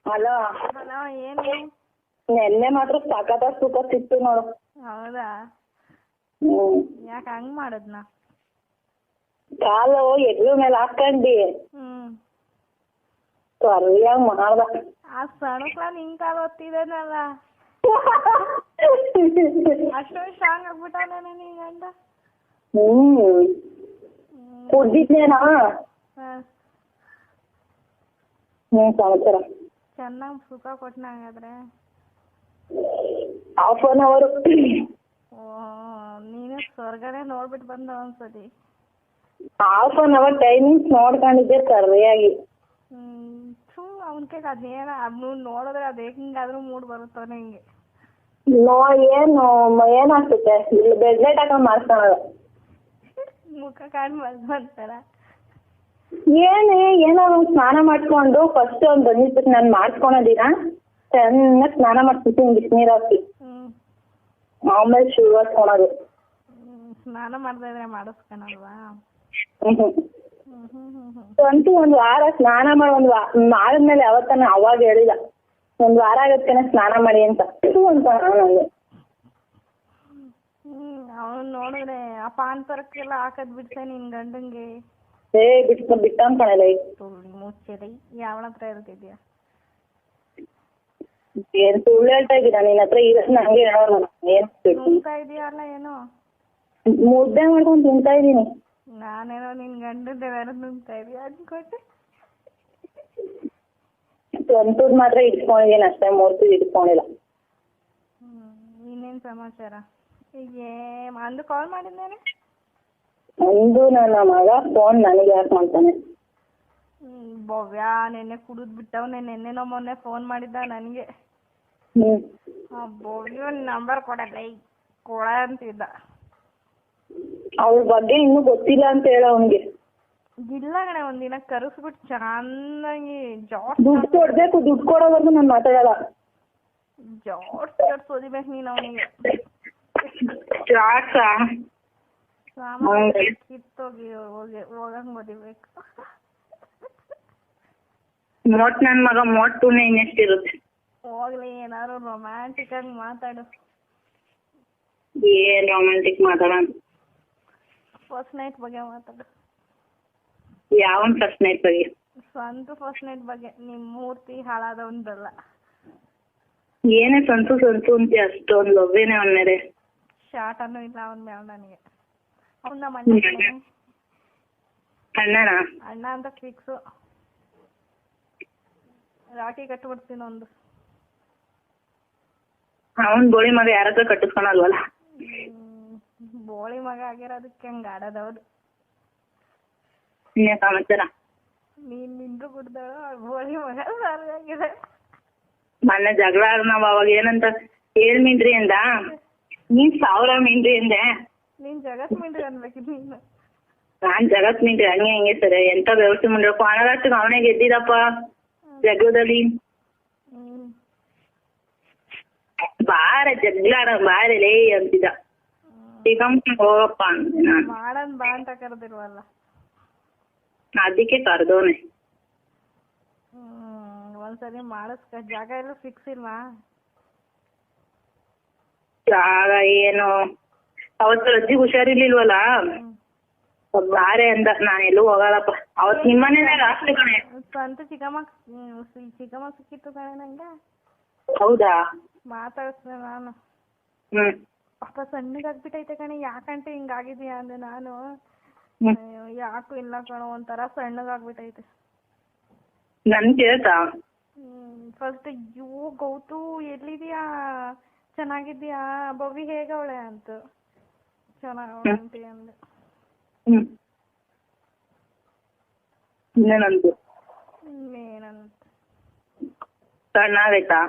Hello hello ಏನು ನೆನ್ನೆ ಮಾತ್ರ ಸಖತ್ತಾಗಿ ತೂಕ ಸಿಕ್ತು ನೋಡು. ಹೌದಾ ಯಾಕೆ ಹಂಗ್ ಮಾಡದ್ನ? ಕಾಲು ಎಗ್ಲು ಮೇಲೆ ಹಾಕೊಂಡಿ ಸರಿಯಾಗಿ ಮಾಡ್ದ. ಆ ಸಣಕ್ಲ ನಿನ್ ಕಾಲು ಒತ್ತಿದೇನಲ್ಲ ಅಷ್ಟೊಂದು ಸ್ಟ್ರಾಂಗ್ ಆಗ್ಬಿಟ್ಟವನೇ ನೀನ್ ಗಂಡ. ಕುಡ್ದಿದ್ನೇನಾ ಸಮಾಚಾರ ಚೆನ್ನಾಗ್ ಸುಖ ಕೊಟ್ನ ಹಂಗಾದ್ರೆ. Half an hour. ಓ ನೀನು ಸ್ವರ್ಗನೇ ನೋಡ್ಬಿಟ್ಟು ಬಂದ ಒಂದ್ಸತಿ. ಹಾಫ್ ಅನ್ ಅವರ್ ಟೈಮಿಂಗ್ಸ್ ನೋಡ್ಕೊಂಡಿದ್ದೆ ಸರಿಯಾಗಿ. ಅವನ ಕೈಗೆ ಅದೇನ ಅದ್ನು ನೋಡಿದ್ರೆ ಅದ್ ಹೆಂಗಾದ್ರೂ ಮೂಡ್ ಬರುತ್ತವ ನಿಂಗೆ. ಏನು ಏನಾಗ್ತೈತೆ ಇಲ್ಲಿ ಬೆಡ್ಲೈಟ್ ಹಾಕೊಂಡ್ ಮಾಡ್ಕೊಳೋದು. ಮುಖ ಕಾಣ್ ಬಂತಾರ ಏನೋ ಸ್ನಾನ ಮಾಡ್ಕೊಂಡು ಫಸ್ಟ್ ಒಂದ್ ಬಂದಿತ್ತು ನಾನು ಮಾಡ್ಕೊಳೋದಿನ ಚೆನ್ನಾಗಿ ಸ್ನಾನ ಮಾಡ್ತಿದ್ದೀನಿ ಬಿಸಿನೀರ್ ಹಾಕಿ. ಆಮೇಲೆ ಶೂ ಹಾಕೊಳೋದು. ಸ್ನಾನ ಮಾಡ್ತಾ ಇದ್ರೆ ಮಾಡಿಸ್ಕೊಳಲ್ವಾ? ಅಂತೂ ಒಂದ್ ವಾರ ಸ್ನಾನ ಮಾಡಿ ಮಾಡಿದ್ಮೇಲೆ ಯಾವತ್ತನ ಅವಾಗ ಹೇಳಿಲ್ಲ ಒಂದ್ ವಾರ ಆಗತ್ತೇನೆ ಸ್ನಾನ ಮಾಡಿ ಅಂತ ನಂಗೆ. ಅವನ್ ನೋಡಿದ್ರೆ ಆ ಪಾನ್ಪರಕ್ಕೆಲ್ಲ ಹಾಕದ್ ಬಿಡ್ತೆ ನಿನ್ ಗಂಡಂಗೆ. ಬಿಟ್ಟ ಅನ್ಕೊಳಲ್ಲ ಮುಚ್ಚರಿ ಯಾವಳ ಹತ್ರ ಇರ್ತಿದ್ಯಾ? ಏನ್ ಸುಳ್ಳು ಹೇಳ್ತಾ ಇದ್ದೀರಾ? ನಿನ್ ಹತ್ರ ಇರೋದ್ ನಂಗೆ ಹೇಳೋಣ. ಏನ್ ತಿಂತಾ ಇದೀಯಲ್ಲ ಏನೋ ಮುದ್ದೆ ಮಾಡ್ಕೊಂಡ್ ತಿಂತಾ ಇದೀನಿ. ನಾನೇನೋ ನಿನ್ ಗಂಡದ ಬೇರೆ ತಿಂತಾ ಇದೀಯ ಅನ್ಕೊಟ್ಟೆ. ಸ್ವಂತದ್ ಮಾತ್ರ ಇಟ್ಕೊಂಡಿದೀನಿ ಅಷ್ಟೇ, ಮೂರ್ತಿ ಇಟ್ಕೊಂಡಿಲ್ಲ. ಇನ್ನೇನ್ ಸಮಾಚಾರ? ಈಗ ಅಂದು ಕಾಲ್ ಮಾಡಿದ್ದೇನೆ. ಒಂದು ನನ್ನ ಮಗ ಫೋನ್ ನನಗೆ ಯಾಕೆ ಮಾಡ್ತಾನೆ? ಭವ್ಯ ನೆನ್ನೆ ಕುಡಿದ್ ಬಿಟ್ಟವನೆ. ನೆನ್ನೆನೋ ಮೊನ್ನೆ ಫೋನ್ ಮಾಡಿದ್ದ ನನ್ಗೆ. ಭವ್ಯ ನಂಬರ್ ಕೊಡ ಅಂತಿದ್ದ. ಅವ್ರ ಬಗ್ಗೆ ಇನ್ನೂ ಗೊತ್ತಿಲ್ಲ ಅಂತ ಹೇಳ ಅವನ್ಗೆ. ಇಲ್ಲ ಕಣೆ ಒಂದಿನ ಕರೆಸ್ಬಿಟ್ಟು ಚೆನ್ನಾಗಿ ದುಡ್ಡು ಕೊಡ್ಬೇಕು. ದುಡ್ಡು ಕೊಡೋವರೆಗೂ ನಾನು ಮಾತಾಡಲ್ಲ. ಜಾಡ್ಸ್ ಓದಿಬೇಕು ನೀನು ಅವನಿಗೆ. ಕಿತ್ತೋಗಿ ಹೋಗಂಗ್ ಓದಿಬೇಕು. ಮೋಟ್ ನನ್ ಮಗ ಮೋಟುನೇ ಇನ್ನೆಷ್ಟಿರುತ್ತೆ. ಹೋಗ್ಲಿ ಏನಾದ್ರು ರೊಮ್ಯಾಂಟಿಕ್ ಆಗಿ ಮಾತಾಡು. ಏನ್ ರೊಮ್ಯಾಂಟಿಕ್ ಮಾತಾಡ? ಫಸ್ಟ್ ನೈಟ್ ಬಗ್ಗೆ ಮಾತಾಡು. ಯಾವನ್ ಫಸ್ಟ್ ನೈಟ್ ಬಗ್ಗೆ? ಸ್ವಂತ ಫಸ್ಟ್ ನೈಟ್ ಬಗ್ಗೆ. ನಿಮ್ ಮೂರ್ತಿ ಹಾಳಾದವನ್ದಲ್ಲ. ಏನೇ ಸಂತು ಅಂತ ಅಷ್ಟೊಂದು ಲವ್ವೇನೆ ಅವನ ಮೇಲೆ. ಶಾರ್ಟ್ ಅನ್ನೋ ಇಲ್ಲ ಅವನ್ ಮೇಲೆ ನನಗೆ. ಅವನ್ನ ಅಣ್ಣನಾ? ಅಣ್ಣ ಅಂತ ಫಿಕ್ಸು. ರಾಖಿ ಕಟ್ಬಿಡ್ತೀನಿ ಒಂದು. ಅವನ್ ಬೋಳಿ ಮಗ ಯಾರತ್ರ ಕಟ್ಟಿಸ್ಕೊಳಲ್ವಲ್ಲ. ಬೋಳಿ ಮಗ ಆಗಿರೋದಕ್ಕೆ ಹಂಗ ಆಡೋದವ್ರು. ಇನ್ನೇ ಸಮಾಚಾರ? ನೀನ್ ನಿಂದು ಕುಡ್ದಾಳು ಬೋಳಿ ಮಗ ಸರಿಯಾಗಿದೆ. ಮೊನ್ನೆ ಜಗಳ ನಾವ್ ಅವಾಗ ಏನಂತ 7 ಮೀನ್ರಿ ಅಂದ, ನೀನ್ 1000 ಮೀನ್ರಿ ಅಂದೆ. ನೀನ್ ಜಗತ್ ಮೀನ್ರಿ ಅನ್ಬೇಕಿದ್ ನೀನು. ನಾನ್ ಜಗತ್ ಮೀನ್ರಿ ಹಂಗೆ ಸರಿ. ಎಂತ ವ್ಯವಸ್ಥೆ ಮಾಡ್ಬೇಕು. ಅನಗಷ್ಟಕ್ಕೆ ಅವನೇ ಗೆದ್ದಿದಪ್ಪ ಜಗಳದಲ್ಲಿ. ಬಾರ ಜಗ್ಲಾಡ ಬಾರಲೇ ಅಂತಿದ್ದ. ಹೋಗಪ್ಪ ಅಂದೆ ನಾನು. ಮಾಡನ್ ಬಾ ಅಂತ ಕರೆದಿಲ್ವಲ್ಲ. ಅದಕ್ಕೆ ಕರ್ದೋನೆ. ಒಂದ್ಸರಿ ಮಾಡಿಸ್ಕ. ಜಾಗ ಎಲ್ಲ ಫಿಕ್ಸ್ ಇಲ್ವಾ? ಜಾಗ ಏನು ಅವತ್ತು ಅಜ್ಜಿಗೆ ಹುಷಾರಿರ್ಲಿಲ್ವಲ್ಲ, ಬಾರೆ ಅಂದ. ನಾನೆಲ್ಲೂ ಹೋಗಲ್ಲಪ್ಪ. ಅವತ್ ನಿಮ್ಮನೇನೆ ರಾತ್ರಿ ಕಣೆ. ಸ್ವಂತ ಚಿಕ್ಕಮ್ಮ ಸಿಕ್ಕಿತ್ತು ಕಣೆ ನಂಗೆ. ಹೌದಾ? ಮಾತಾಡ್ಸ್ದೆ ನಾನು. ಪಾಪ ಸಣ್ಣಗಾಗ್ಬಿಟ್ಟೈತೆ ಕಣೆ. ಯಾಕಂటే ಹಿಂಗಾಗಿದ್ಯಾ ಅಂದೆ ನಾನು. ಯಾಕು ಇಲ್ಲ ಕಣೋ ಒಂಥರ ಸಣ್ಣಗಾಗ್ಬಿಟ್ಟೈತೆ. ನನ್ ಕೇಳ್ತಾ? ಫಸ್ಟ್ ಗೌತು ಎಲ್ಲಿದ್ಯಾ, ಚೆನ್ನಾಗಿದ್ಯಾ, ಭವ್ಯ ಹೇಗವಳೆ ಅಂತ. ಚೆನ್ನಾಗವಳೆ ಅಂತ ಅಂದೆ. ಇನ್ನೇನಂತ? ಏನಂತ ಸಣ್ಣಾಗೈತಾ?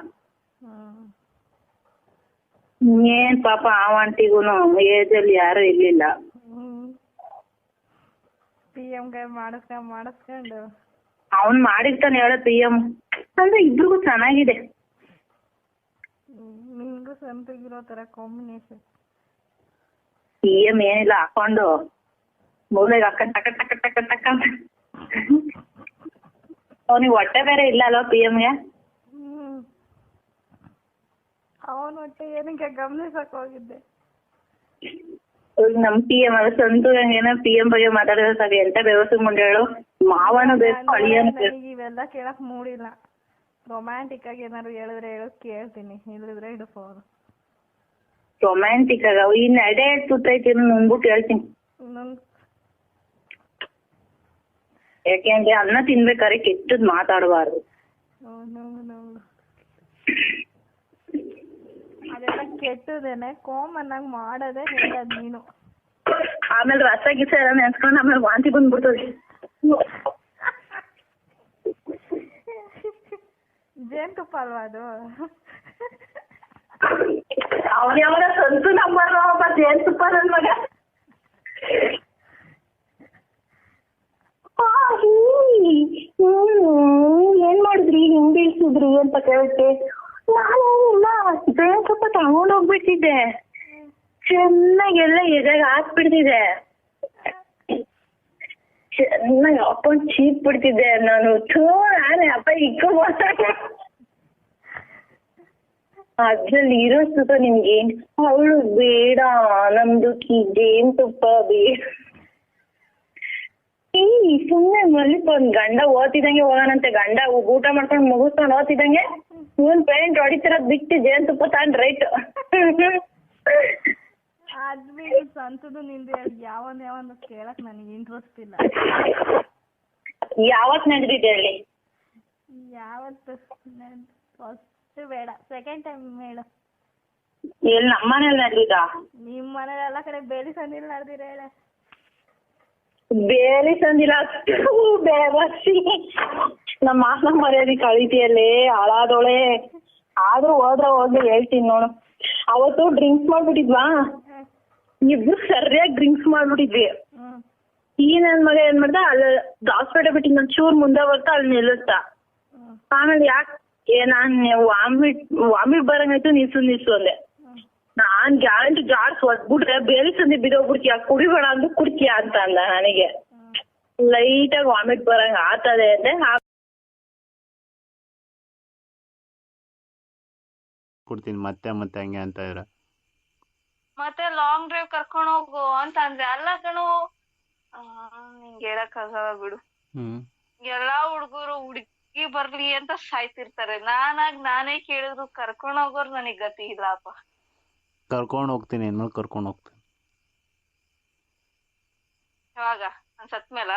ಏನ್ ಪಾಪ ಆ ಆಂಟಿಗೂನು ಏಜಲ್ಲಿ ಯಾರು ಇರ್ಲಿಲ್ಲ. PM ಕೈ ಮಾಡಿಸ್ಕೊಂಡು ಅವ್ನ್ ಮಾಡಿರ್ತಾನೆ ಹೇಳ PM ಅಂದ್ರೆ ಇಬ್ರಿಗೂ ಚೆನ್ನಾಗಿದೆ. ನಿಂಗೂ ಸಂತಗಿರೋ ತರ ಕಾಂಬಿನೇಷನ್. PM ಏನಿಲ್ಲ ಹಾಕೊಂಡು ಮೂಲೆಗೆ ಹಾಕೊಂಡ್ ಟಕ ಟಕ ಟಕ ಟಕ. ಅವನಿಗೆ ಹೊಟ್ಟೆ ಬೇರೆ ಇಲ್ಲ ಅಲ್ವಾ PM ಗೆ? ಅವನ್ ಒಟ್ಟೆ ಏನಕ್ಕೆ ಗಮನಿಸಕ್ ಹೋಗಿದ್ದೆ. ನಮ್ PM ಅಲ್ಲ ಸಂತು ಏನೋ PM ಬಗ್ಗೆ ಮಾತಾಡಿದ್ರೆ ಸಾಕು ಎಂತ ವ್ಯವಸ್ಥೆ ಮುಂಡೇಳು ಮಾವನು ಬೇಕು ಅಳಿಯನು ಬೇಕು. ಇವೆಲ್ಲ ಕೇಳಕ್ ಮೂಡಿಲ್ಲ. ರೊಮ್ಯಾಂಟಿಕ್ ಆಗಿ ಏನಾದ್ರು ಹೇಳಿದ್ರೆ ಕೇಳ್ತೀನಿ, ಇಲ್ಲದ್ರೆ ಇಡು ಫೋನ್. ರೊಮ್ಯಾಂಟಿಕ್ ಆಗ ಈ ನಡೆ ಸುತ್ತೈತಿ ನುಂಗ್ಬಿಟ್ಟು ಹೇಳ್ತೀನಿ. ಯಾಕೆಂದ್ರೆ ಅನ್ನ ತಿನ್ಬೇಕಾದ್ರೆ ಕೆಟ್ಟದ್ ಮಾತಾಡಬಾರ್ದು. ಅದೆಲ್ಲ ಕೆಟ್ಟದೇನೆ, ಕಾಮನ್ ಆಗಿ ಮಾಡೋದೇ ಹೇಳದ್ ನೀನು. ಆಮೇಲೆ ರಸ ಗಿಸ ಎಲ್ಲ ನೆನ್ಸ್ಕೊಂಡು ಆಮೇಲೆ ವಾಂತಿ ಬಂದ್ಬಿಡ್ತದೆ. ಜೇನುತುಪ್ಪ ಅಲ್ವಾ ಅದು? ಅವನ ಯಾವಾಗ ಸಂತು ನಂಬರ್ ಒಬ್ಬ ಜೇನುತುಪ್ಪ ನನ್ ಮಗ. ಏನ್ ಮಾಡಿದ್ರಿ ಹಿಂಗ್ ಬೀಳ್ಸಿದ್ರಿ ಅಂತ ಕೇಳಕ್ಕೆ ನಾನೇನಿಲ್ಲ ಜೇನುತುಪ್ಪ ತಗೊಂಡೋಗ್ಬಿಟ್ಟಿದ್ದೆ, ಚೆನ್ನಾಗೆಲ್ಲ ಎದೆಗೆ ಹಾಕ್ಬಿಡ್ತಿದ್ದೆ, ಚೆನ್ನಾಗಿ ಹಾಕೊಂಡ್ ಚೀಪ್ ಬಿಡ್ತಿದ್ದೆ ನಾನು. ನಾನೇ ಅಪ್ಪ ಇಕ್ಕೋ ಅದ್ರಲ್ಲಿ ಇರೋ ಸುತ ನಿಮ್ಗೆ ಅವಳು ಬೇಡ ನಮ್ದು ಜೇನುತುಪ್ಪ ಬೇಡ. ಸುಮ್ನೆ ಮಲ್ಲಿಕೊಂಡ್ ಗಂಡ ಓದ್ತಿದಂಗೆ ಹೋಗೋಣಂತೆ, ಗಂಡ ಊಟ ಮಾಡ್ಕೊಂಡ್ ಮುಗಿಸ್ಕೊಂಡ್ ಓದ್ತಿದಂಗೆ ಇವನ್ ಪೇಂಟ್ ಹೊಡಿತಿರೋದ್ ಬಿಟ್ಟು ಜೇನುತುಪ್ಪ ತಗೊಂಡ್ ರೈಟ್. ಅದ್ವಿ ಸಂತದು ನಿಂದು ಯಾವಂದು ಕೇಳಕ್ ನನಗೆ ಇಂಟ್ರೆಸ್ಟ್ ಇಲ್ಲ. ಯಾವತ್ ನಡೆದಿದೆ ಹೇಳಿ? ಯಾವತ್ತು ಫಸ್ಟ್ ಬೇಡ, ಸೆಕೆಂಡ್ ಟೈಮ್ ಬೇಡ. ಎಲ್ಲಿ ನಮ್ಮ ಮನೇಲಿ ನಡೆದಿದ್ದ? ನಿಮ್ ಮನೇಲಿ ಎಲ್ಲ ಕಡೆ ಬೇಲಿ ಸಂದಿಲ್ ನಡೆದಿರ ಹೇಳ. ಬೇರೆ ಸಂದಿಲ್ಲ ಬೇವರ್ಸಿ ನಮ್ಮ ಮಾಸನ ಮರ್ಯಾದೆ ಕಳಿತಿಯಲ್ಲೇ ಹಾಳಾದೋಳೆ. ಆದ್ರೂ ಹೋಗ್ಲಿ ಹೇಳ್ತೀನಿ ನೋಡು. ಅವತ್ತು ಡ್ರಿಂಕ್ಸ್ ಮಾಡ್ಬಿಟ್ಟಿದ್ವಾ, ಇಬ್ರು ಸರಿಯಾಗಿ ಡ್ರಿಂಕ್ಸ್ ಮಾಡ್ಬಿಟ್ಟಿದ್ವಿ. ಈ ನನ್ ಮಗ ಏನ್ ಮಾಡ್ದ, ಅಲ್ಲಿ ಹಾಸ್ಪಿಟಲ್ ಬಿಟ್ಟು ಇನ್ನೊಂದ್ ಚೂರ್ ಮುಂದೆ ಬರ್ತಾ ಅಲ್ಲಿ ನಿಲ್ಲುತ್ತಾ. ಆಮೇಲೆ ಯಾಕೆ ನಾನ್ ವಾಮಿಟ್ ಬರಂಗಾಯ್ತು, ನಿಲ್ಸು ಅಂದೆ. ನಾನ್ ಗ್ಯಾರಂಟಿ ಜಾಡ್ಸ್ ಹೊಡ್ಬಿಟ್ರೆ ಬೇರೆ ಸಂದಿ ಬಿದೋಗ್ಬಿಡ್ತೀಯ, ಕುಡಿಬೇಡ ಅಂದು ಕುಡ್ತೀಯ ಅಂತ ಅಂದ. ನನಗೆ ಲೈಟ್ ಆಗಿ ವಾಮಿಟ್ ಬರಂಗ ಆತದೆ ಅಂದ್ರೆ ಕೊಡ್ತೀನಿ ಮತ್ತೆ ಹಂಗೆ ಅಂತ ಇದ್ರೆ ಮತ್ತೆ ಲಾಂಗ್ ಡ್ರೈವ್ ಕರ್ಕೊಂಡು ಹೋಗು ಅಂತ ಅಂದ್ರೆ ಅಲ್ಲ ಕಣು, ನಿಂಗೆ ಹೇಳಕ್ಕಾಗಲ್ಲ ಬಿಡು. ಎಲ್ಲಾ ಹುಡ್ಗರು ಹುಡುಗಿ ಬರ್ಲಿ ಅಂತ ಸಾಯ್ತಿರ್ತಾರೆ. ನಾನೇ ಕೇಳಿದ್ರು ಕರ್ಕೊಂಡ್ ಹೋಗೋರು ನನಗ್ ಗತಿ ಇಲ್ಲಪ್ಪ. ಕರ್ಕೊಂಡು ಹೋಗ್ತೀನಿ ಇನ್ಮೇಲೆ ಕರ್ಕೊಂಡು ಹೋಗ್ತೀನಿ. ಯಾವಾಗ? ನಾನ್ ಸತ್ಮೇಲ?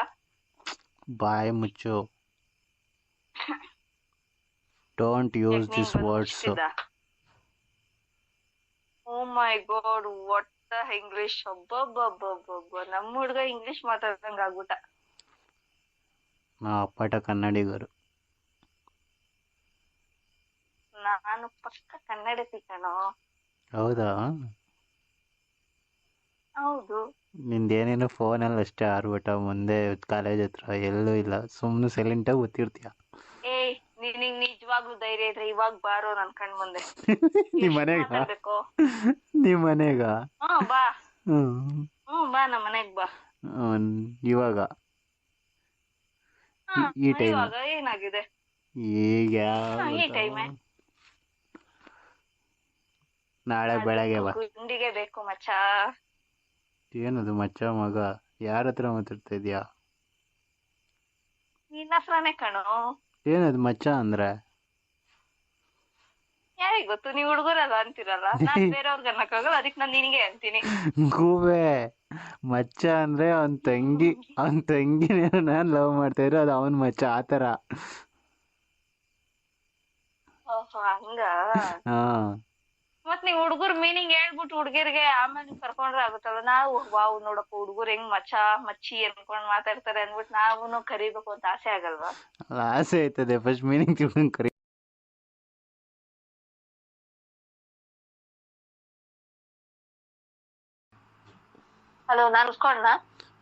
ಬಾಯ್ ಮುಚ್ಚು. Don't use this words. Oh my God, what the English! ಅಬ್ಬಬ್ಬಬ್ಬಬ್ಬ, ನಮ್ಮ ಹುಡ್ಗ ಇಂಗ್ಲಿಷ್ ಮಾತಾಡ್ದಂಗ ಆಗ್ಬಿಟ್ಟ. ನಾ ಅಪ್ಪಟ ಕನ್ನಡಿಗರು. ನಾನು ಪಕ್ಕ ಕನ್ನಡತಿ ಕಣೋ. ಹೌದಾ? ಹೌದು. ನಿಂದೇನೇನು ಫೋನಲ್ಲಿ ಅಷ್ಟೇ ಆರ್ಬಿಟ, ಮುಂದೆ ಕಾಲೇಜ್ ಹತ್ರ ಎಲ್ಲೂ ಇಲ್ಲ, ಸುಮ್ಮನೆ ಸೈಲೆಂಟಾಗಿ ಗೊತ್ತಿರ್ತೀಯ. ನಿನಗ್ ನಿಜವಾಗ್ಲೂ ಧೈರ್ಯ ಇದ್ರೆ ಇವಾಗ ಬಾರೋ ನನ್ ಕಣ್ ಮುಂದೆ. ನಿಮ್ ಮನೆಗ? ನಿಮ್ ಮನೆಗ? ಬಾ. ಬಾ ನಮ್ಮ ಮನೆಗ್ ಬಾ. ಇವಾಗ ಈ ಟೈಮ್ ಏನಾಗಿದೆ ಈಗ? ಈ ಟೈಮ್ ನಾಳೆ ಬೆಳಗ್ಗೆ ಬಾ. ಗುಂಡಿಗೆ ಬೇಕು ಮಚ್ಚ. ಏನದು ಮಚ್ಚ ಮಗ? ಯಾರ ಹತ್ರ ಮಾತಾಡ್ತಾ ಇದ್ಯಾ? ನಿನ್ನ ಹತ್ರನೇ ಕಣೋ. ಏನದು ಮಚ್ಚ ಅಂದ್ರೆ? ಯಾರಿಗ್ ಗೊತ್ತು, ನೀವ್ ಹುಡುಗರಲ್ಲ ಅಂತೀರಲ್ಲ, ನಾನ್ ಬೇರೆಯವ್ರಿಗೆ ಅನ್ನಕ್ಕಾಗಲ್ಲ, ಅದಕ್ಕೆ ನಾನು ನಿನಗೆ ಅಂತೀನಿ. ಗೂಬೆ, ಮಚ್ಚ ಅಂದ್ರೆ ಅವನ್ ತಂಗಿನ ನಾನ್ ಲವ್ ಮಾಡ್ತಾ ಇರೋ, ಅದು ಅವನ್ ಮಚ್ಚ ಆತರ. ಹಂಗ? ಮತ್ ನೀವ್ ಹುಡುಗರ್ ಮೀನಿಂಗ್ ಹೇಳ್ಬಿಟ್ಟು ಹುಡುಗಿರ್ಗೆ ಆಮೇಲೆ ಕರ್ಕೊಂಡ್ರೆ ಆಗುತ್ತಲ್ಲ. ನಾವು ವಾವ್ ನೋಡಪ್ಪ ಹುಡುಗರು ಹೆಂಗ್ ಮಚ್ಚಿ ಅನ್ಕೊಂಡ್ ಮಾತಾಡ್ತಾರೆ ಅಂದ್ಬಿಟ್ಟು ನಾವುನು ಕರಿಬೇಕು ಅಂತ ಆಸೆ ಆಗಲ್ವಾ? ಆಸೆ ಆಯ್ತದೆ, ಫಸ್ಟ್ ಮೀನಿಂಗ್ ತಿಳ್ಕೊಂಡ್ ಕರಿ. ಹಲೋ, ನಾನು ಉಡ್ಸ್ಕೊಂಡ?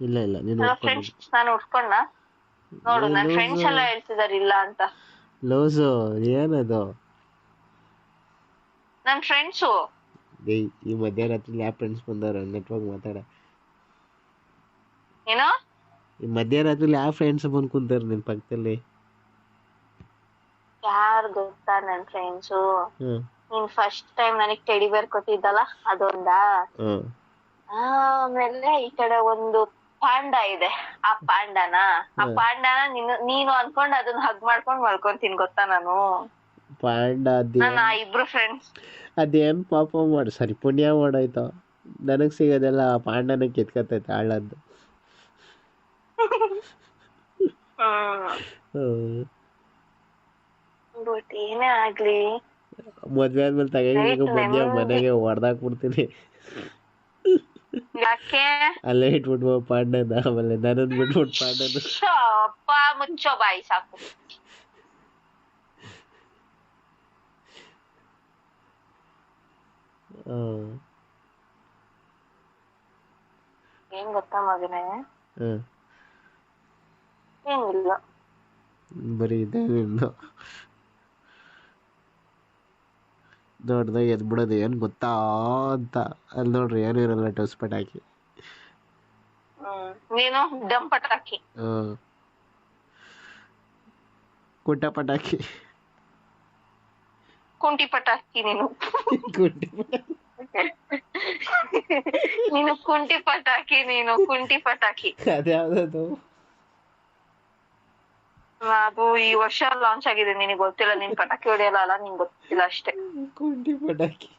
ಇಲ್ಲ ಹಲೋ ಫ್ರೆಂಡ್ಸ್, ನಾನು ಉಡ್ಸ್ಕೊಂಡ ನೋಡು. ನನ್ ಫ್ರೆಂಡ್ಸ್ ಎಲ್ಲ ಹೇಳ್ತಿದಾರೆ ಇಲ್ಲ ಅಂತ. ಲೋಸು ಏನದು? ನನ್ ಫ್ರೆಂಡ್ಸು. ಈ ಮಧ್ಯರಾತ್ರಿ ಯಾವ ಫ್ರೆಂಡ್ಸ್ ಬಂದವ್ರ? ನೆಟ್ವರ್ಕ್ ಮಾತಾಡ. ಏನೋ ಈ ಮಧ್ಯರಾತ್ರಿ ಯಾವ ಫ್ರೆಂಡ್ಸ್ ಬಂದ್ ಕುಂತಾರ ನಿನ್ ಪಕ್ಕದಲ್ಲಿ? ಯಾರು ಗೊತ್ತಾ ನನ್ ಫ್ರೆಂಡ್ಸು? ನೀನ್ ಫಸ್ಟ್ ಟೈಮ್ ನನಗ್ ಟೆಡಿ ಬೇರ್ ಕೊಟ್ಟಿದ್ದಲ್ಲ ಅದೊಂದಾ. ಹ್ಮ್ ಆಮೇಲೆ ಈ ಕಡೆ ಒಂದು ಪಾಂಡ ಇದೆ. ಆ ಪಾಂಡನ ನೀನು ಅನ್ಕೊಂಡ್ ಅದನ್ನ ಹಗ್ ಮಾಡ್ಕೊಂಡ್ ಮಲ್ಕೊಂತೀನಿ ಗೊತ್ತಾ ನಾನು. ಪಾಂಡ ನಾನು ಆ ಇಬ್ರು ಫ್ರೆಂಡ್ಸ್. ಅದೇನ್ ಪಾಪ ಮಾಡು ಸರಿ ಪುಣ್ಯ ಮಾಡಾಯ್ತು. ನನಗ್ ಸಿಗೋದೆಲ್ಲ ಆ ಪಾಂಡನ ಕಿತ್ಕತೈತೆ ಹಳ್ಳದ್ದು. ಬಟ್ ಏನೇ ಆಗ್ಲಿ ಮದ್ವೆ ಆದ್ಮೇಲೆ ತಗೊಂಡು ಬಂದ್ಯ ಮನೆಗೆ ಹೊಡೆದಾಕ್ಬಿಡ್ತೀನಿ. ಯಾಕೆ ಅಲ್ಲೇ ಇಟ್ಬಿಟ್ಬೋ ಪಾಂಡನ, ಆಮೇಲೆ ನನ್ನನ್ ಬಿಟ್ಬಿಟ್ಟು ಪಾಂಡನ. ಅಪ್ಪ ಮುಚ್ಚೋ ಬಾಯಿ ಸಾಕು. ಏನ್ ಗೊತ್ತಾ ಮಗನೇ, ಏನಿಲ್ಲ ಬರೀ ಇದೆ ನಿಂದು. ದೊಡ್ಡದಾಗಿ ಎದ್ಬಿಡೋದು ಏನ್ ಗೊತ್ತಾ ಅಂತ. ಅಲ್ಲಿ ನೋಡ್ರಿ ಏನು ಇರಲ್ಲ ಟೊಸ್ ಪಟಾಕಿ. ನೀನು ಡಮ್ ಪಟಾಕಿ. ಕುಟ್ಟ ಪಟಾಕಿ. ಕುಂಟಿ ಪಟಾಕಿ ನೀನು. ಕುಂಟಿ ನೀನು ಕುಂಟಿ ಪಟಾಕಿ. ಕುಂಟಿ ಪಟಾಕಿ ಅದ್ಯಾವ್ದು? ಅದು ಈ ವರ್ಷ ಲಾಂಚ್ ಆಗಿದೆ, ನಿನಗೆ ಗೊತ್ತಿಲ್ಲ. ನೀನ್ ಪಟಾಕಿ ಹೊಡೆಯಲ್ಲ ಅಲ್ಲ, ನಿಂಗೆ ಗೊತ್ತಿಲ್ಲ ಅಷ್ಟೇ. ಕುಂಟಿ ಪಟಾಕಿ.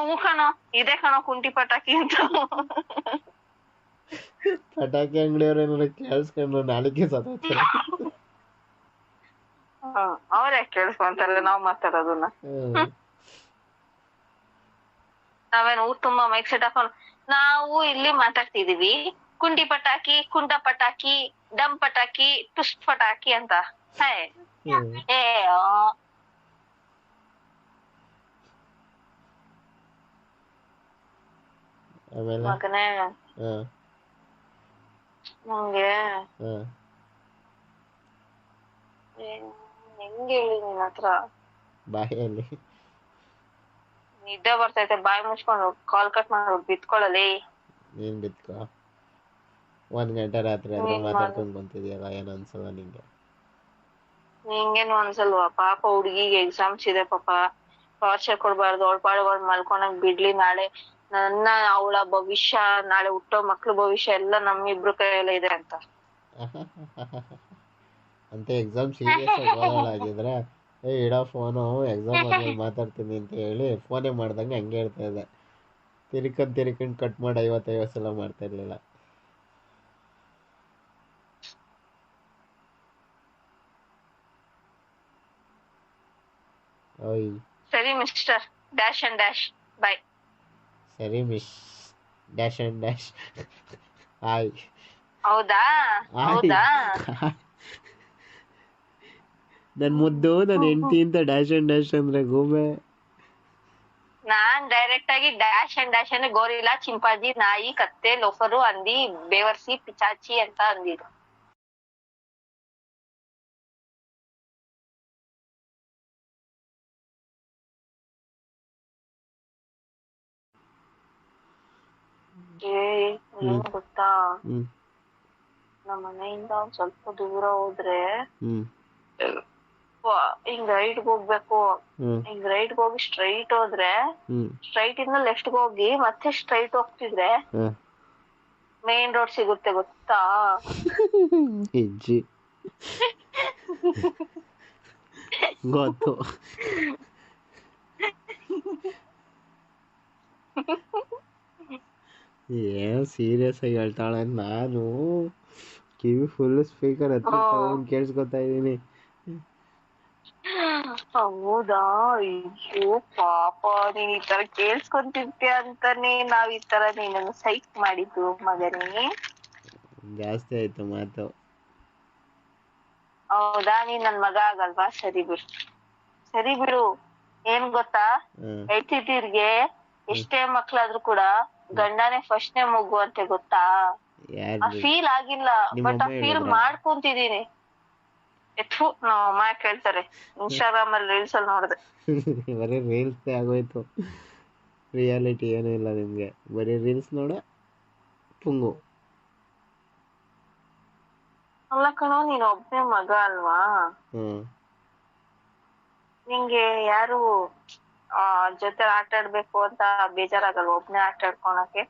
ಹೂ ಕಣೋ, ಇದೇ ಕಣೋ ಕುಂಟಿ ಪಟಾಕಿ ಅಂತ. ಪಟಾಕಿ ಅಂಗಡಿಯವ್ರೇನಾರ ಕೇಳಿಸ್ಕೊಂಡು ನಾಳೆಗೆ ಸತ್ತೋಗ್ತಾರೆ. ಅವ್ರೇ ಕೇಳಿಸ್ಕೊಂತಾರೆ ನಾವ್ ಮಾತಾಡೋದನ್ನ. ನಾವೇನು ಊರ್ ತುಂಬಾ ಮೈಕ್ ಸೆಟ್ ಹಾಕೊಂಡು ನಾವು ಇಲ್ಲಿ ಮಾತಾಡ್ತಿದೀವಿ. ಕುಂಟಿ ಪಟಾಕಿ, ಕುಂಟ ಪಟಾಕಿ, ಡಮ್ ಪಟಾಕಿ, ಟುಸ್ ಪಟಾಕಿ ಅಂತ. ಮಗನೇ ನಂಗೆ ಹೆಂಗ್ ಹೇಳಿ ನಿನ್ ಹತ್ರ ಬಾಯಲ್ಲಿ ನಿದ್ದೆ ಬರ್ತೈತೆ. ಬಾಯಿ ಮುಚ್ಕೊಂಡು ಕಾಲ್ ಕಟ್ ಮಾಡಿ ಬಿತ್ಕೊಳ್ಳಲಿ. ನೀನ್ ಬಿತ್ಕೋ. 1 ಗಂಟೆ ರಾತ್ರಿ ಆದ್ರೆ ಮಾತಾಡ್ಕೊಂಡ್ ಬಂತಿದ್ಯಲ್ಲ, ಏನ್ ಅನ್ಸಲ್ಲ ನಿಂಗೆ? ನಿಂಗೇನು ಅನ್ಸಲ್ವಾ? ಪಾಪ ಹುಡ್ಗಿಗೆ ಎಕ್ಸಾಮ್ಸ್ ಇದೆ. ಪಾಪ ಟಾರ್ಚರ್ ಕೊಡ್ಬಾರ್ದು. ಅವಳ ಪಾಡುಗಳು ಮಲ್ಕೊಂಡಂಗ್ ಬಿಡ್ಲಿ. ನಾಳೆ ನನ್ನ ಅವಳ ಭವಿಷ್ಯ, ನಾಳೆ ಹುಟ್ಟೋ ಮಕ್ಳು ಭವಿಷ್ಯ ಎಲ್ಲ ನಮ್ಮಿಬ್ರು ಕೈಯಲ್ಲೇ ಇದೆ ಅಂತ. ಅಂತ ಎಕ್ಸಾಮ್ ಸೀರಿಯಸ್ ಆಗಿ ಓದೋಳಾಗಿದ್ರೆ ಇಡೋ ಫೋನು, ಎಕ್ಸಾಮ್ ಆದ್ಮೇಲೆ ಮಾತಾಡ್ತೀನಿ ಅಂತ ಹೇಳಿ ಫೋನೇ ಮಾಡ್ದಂಗೆ ಹಂಗೆ ಹೇಳ್ತಾ ಇದೆ. ತಿರ್ಕೊಂಡ್ ಕಟ್ ಮಾಡಿ 50 ಸಲ ಮಾಡ್ತಾ ಇರ್ಲಿಲ್ಲ. ಸರಿ mister dash and dash bye. ಸರಿ miss dash and dash hi. ಹೌದಾ ಹೌದಾ? ನನ್ ಮುದ್ದು, ನನ್ ಹೆಂಡತಿ ಅಂತ ಡ್ಯಾಶ್ ಅಂಡ್ ಡ್ಯಾಶ್ ಅಂದ್ರೆ ಗೋಬೆ. ನಾನ್ ಡೈರೆಕ್ಟ್ ಆಗಿ ಡ್ಯಾಶ್ ಅಂಡ್ ಡ್ಯಾಶ್ ಅಂದ್ರೆ ಗೋರಿಲ್ಲಾ, ಚಿಂಪಾಂಜಿ, ನಾಯಿ, ಕತ್ತೆ, ಲೋಫರು, ಹಂದಿ, ಬೇವರ್ಸಿ, ಪಿಚಾಚಿ ಅಂತ ಅಂದಿದ್ದು. ಏನ್ ಗೊತ್ತಾ, ನಮ್ಮ ಮನೆಯಿಂದ ಒಂದ್ ಸ್ವಲ್ಪ ದೂರ ಹೋದ್ರೆ ಹಿಂಗ್ ರೈಟ್ ಹೋಗ್ಬೇಕು. ಹಿಂಗ್ ರೈಟ್ ಹೋಗಿ ಸ್ಟ್ರೈಟ್ ಹೋದ್ರೆ, ಸ್ಟ್ರೈಟ್ ಇಂದ ಲೆಫ್ಟ್ ಹೋಗಿ ಮತ್ತೆ ಸ್ಟ್ರೈಟ್ ಹೋಗ್ತಿದ್ರೆ ಮೇನ್ ರೋಡ್ ಸಿಗುತ್ತೆ ಗೊತ್ತಾ? ಗೊತ್ತು. ಏನ್ ಸೀರಿಯಸ್ ಆಗಿ ಹೇಳ್ತಾಳೆ. ನಾನು ಕಿವಿ ಫುಲ್ ಸ್ಪೀಕರ್ ಹತ್ಕೊಂಡು ಕೇಳಿಸ್ಕೊತಾ ಇದೀನಿ. ಹೌದಾ? ಅಯ್ಯೋ ಪಾಪ, ನೀನ್ ಈ ತರ ಕೇಳಿಸ್ಕೊಂತಿರ್ತೀಯ ಅಂತಾನೆ ನಾವ್ ಈ ತರ ನೀನನ್ನು ಸೈಕ್ ಮಾಡಿದ್ದು ಮಗನೇ. ಜಾಸ್ತಿ ಆಯ್ತು ಮಾತು. ಹೌದಾ? ನೀನ್ ನನ್ ಮಗ ಆಗಲ್ವಾ? ಸರಿ ಬಿಡು. ಏನ್ ಗೊತ್ತಾ, ಹೆಣ್ತಿರ್ಗೆ ಎಷ್ಟೇ ಮಕ್ಳಾದ್ರೂ ಕೂಡ ಗಂಡನೇ ಫಸ್ಟ್ನೇ ಮಗು ಅಂತೆ ಗೊತ್ತಾ? ಆ ಫೀಲ್ ಆಗಿಲ್ಲ, ಬಟ್ ಆ ಫೀಲ್ ಮಾಡ್ಕೊಂತಿದೀನಿ. ನಾವ್ ಕೇಳ್ತಾರೆ ಇನ್ಸ್ಟಾಗ್ರಾಮ್ ಅಲ್ಲಿ ರೀಲ್ಸ್ ಅಲ್ಲಿ ನೋಡಿದೆ. ಬರೀ ರೀಲ್ಸ್ ಆಗೋಯ್ತು, ರಿಯಾಲಿಟಿ ಏನೂ ಇಲ್ಲ ನಿಮ್ಗೆ. ಬರೀ ರೀಲ್ಸ್ ನೋಡ ಪುಂಗು. ಅಲ್ಲ ಕಣೋ, ನೀನ್ ಒಬ್ನೇ ಮಗ ಅಲ್ವಾ? ನಿಂಗೆ ಯಾರು ಜೊತೆ ಆಟ ಆಡ್ಬೇಕು ಅಂತ ಬೇಜಾರಾಗಲ್ಲ ಒಬ್ನೇ ಆಟ ಆಡ್ಕೊಳಕ್ಕೆ?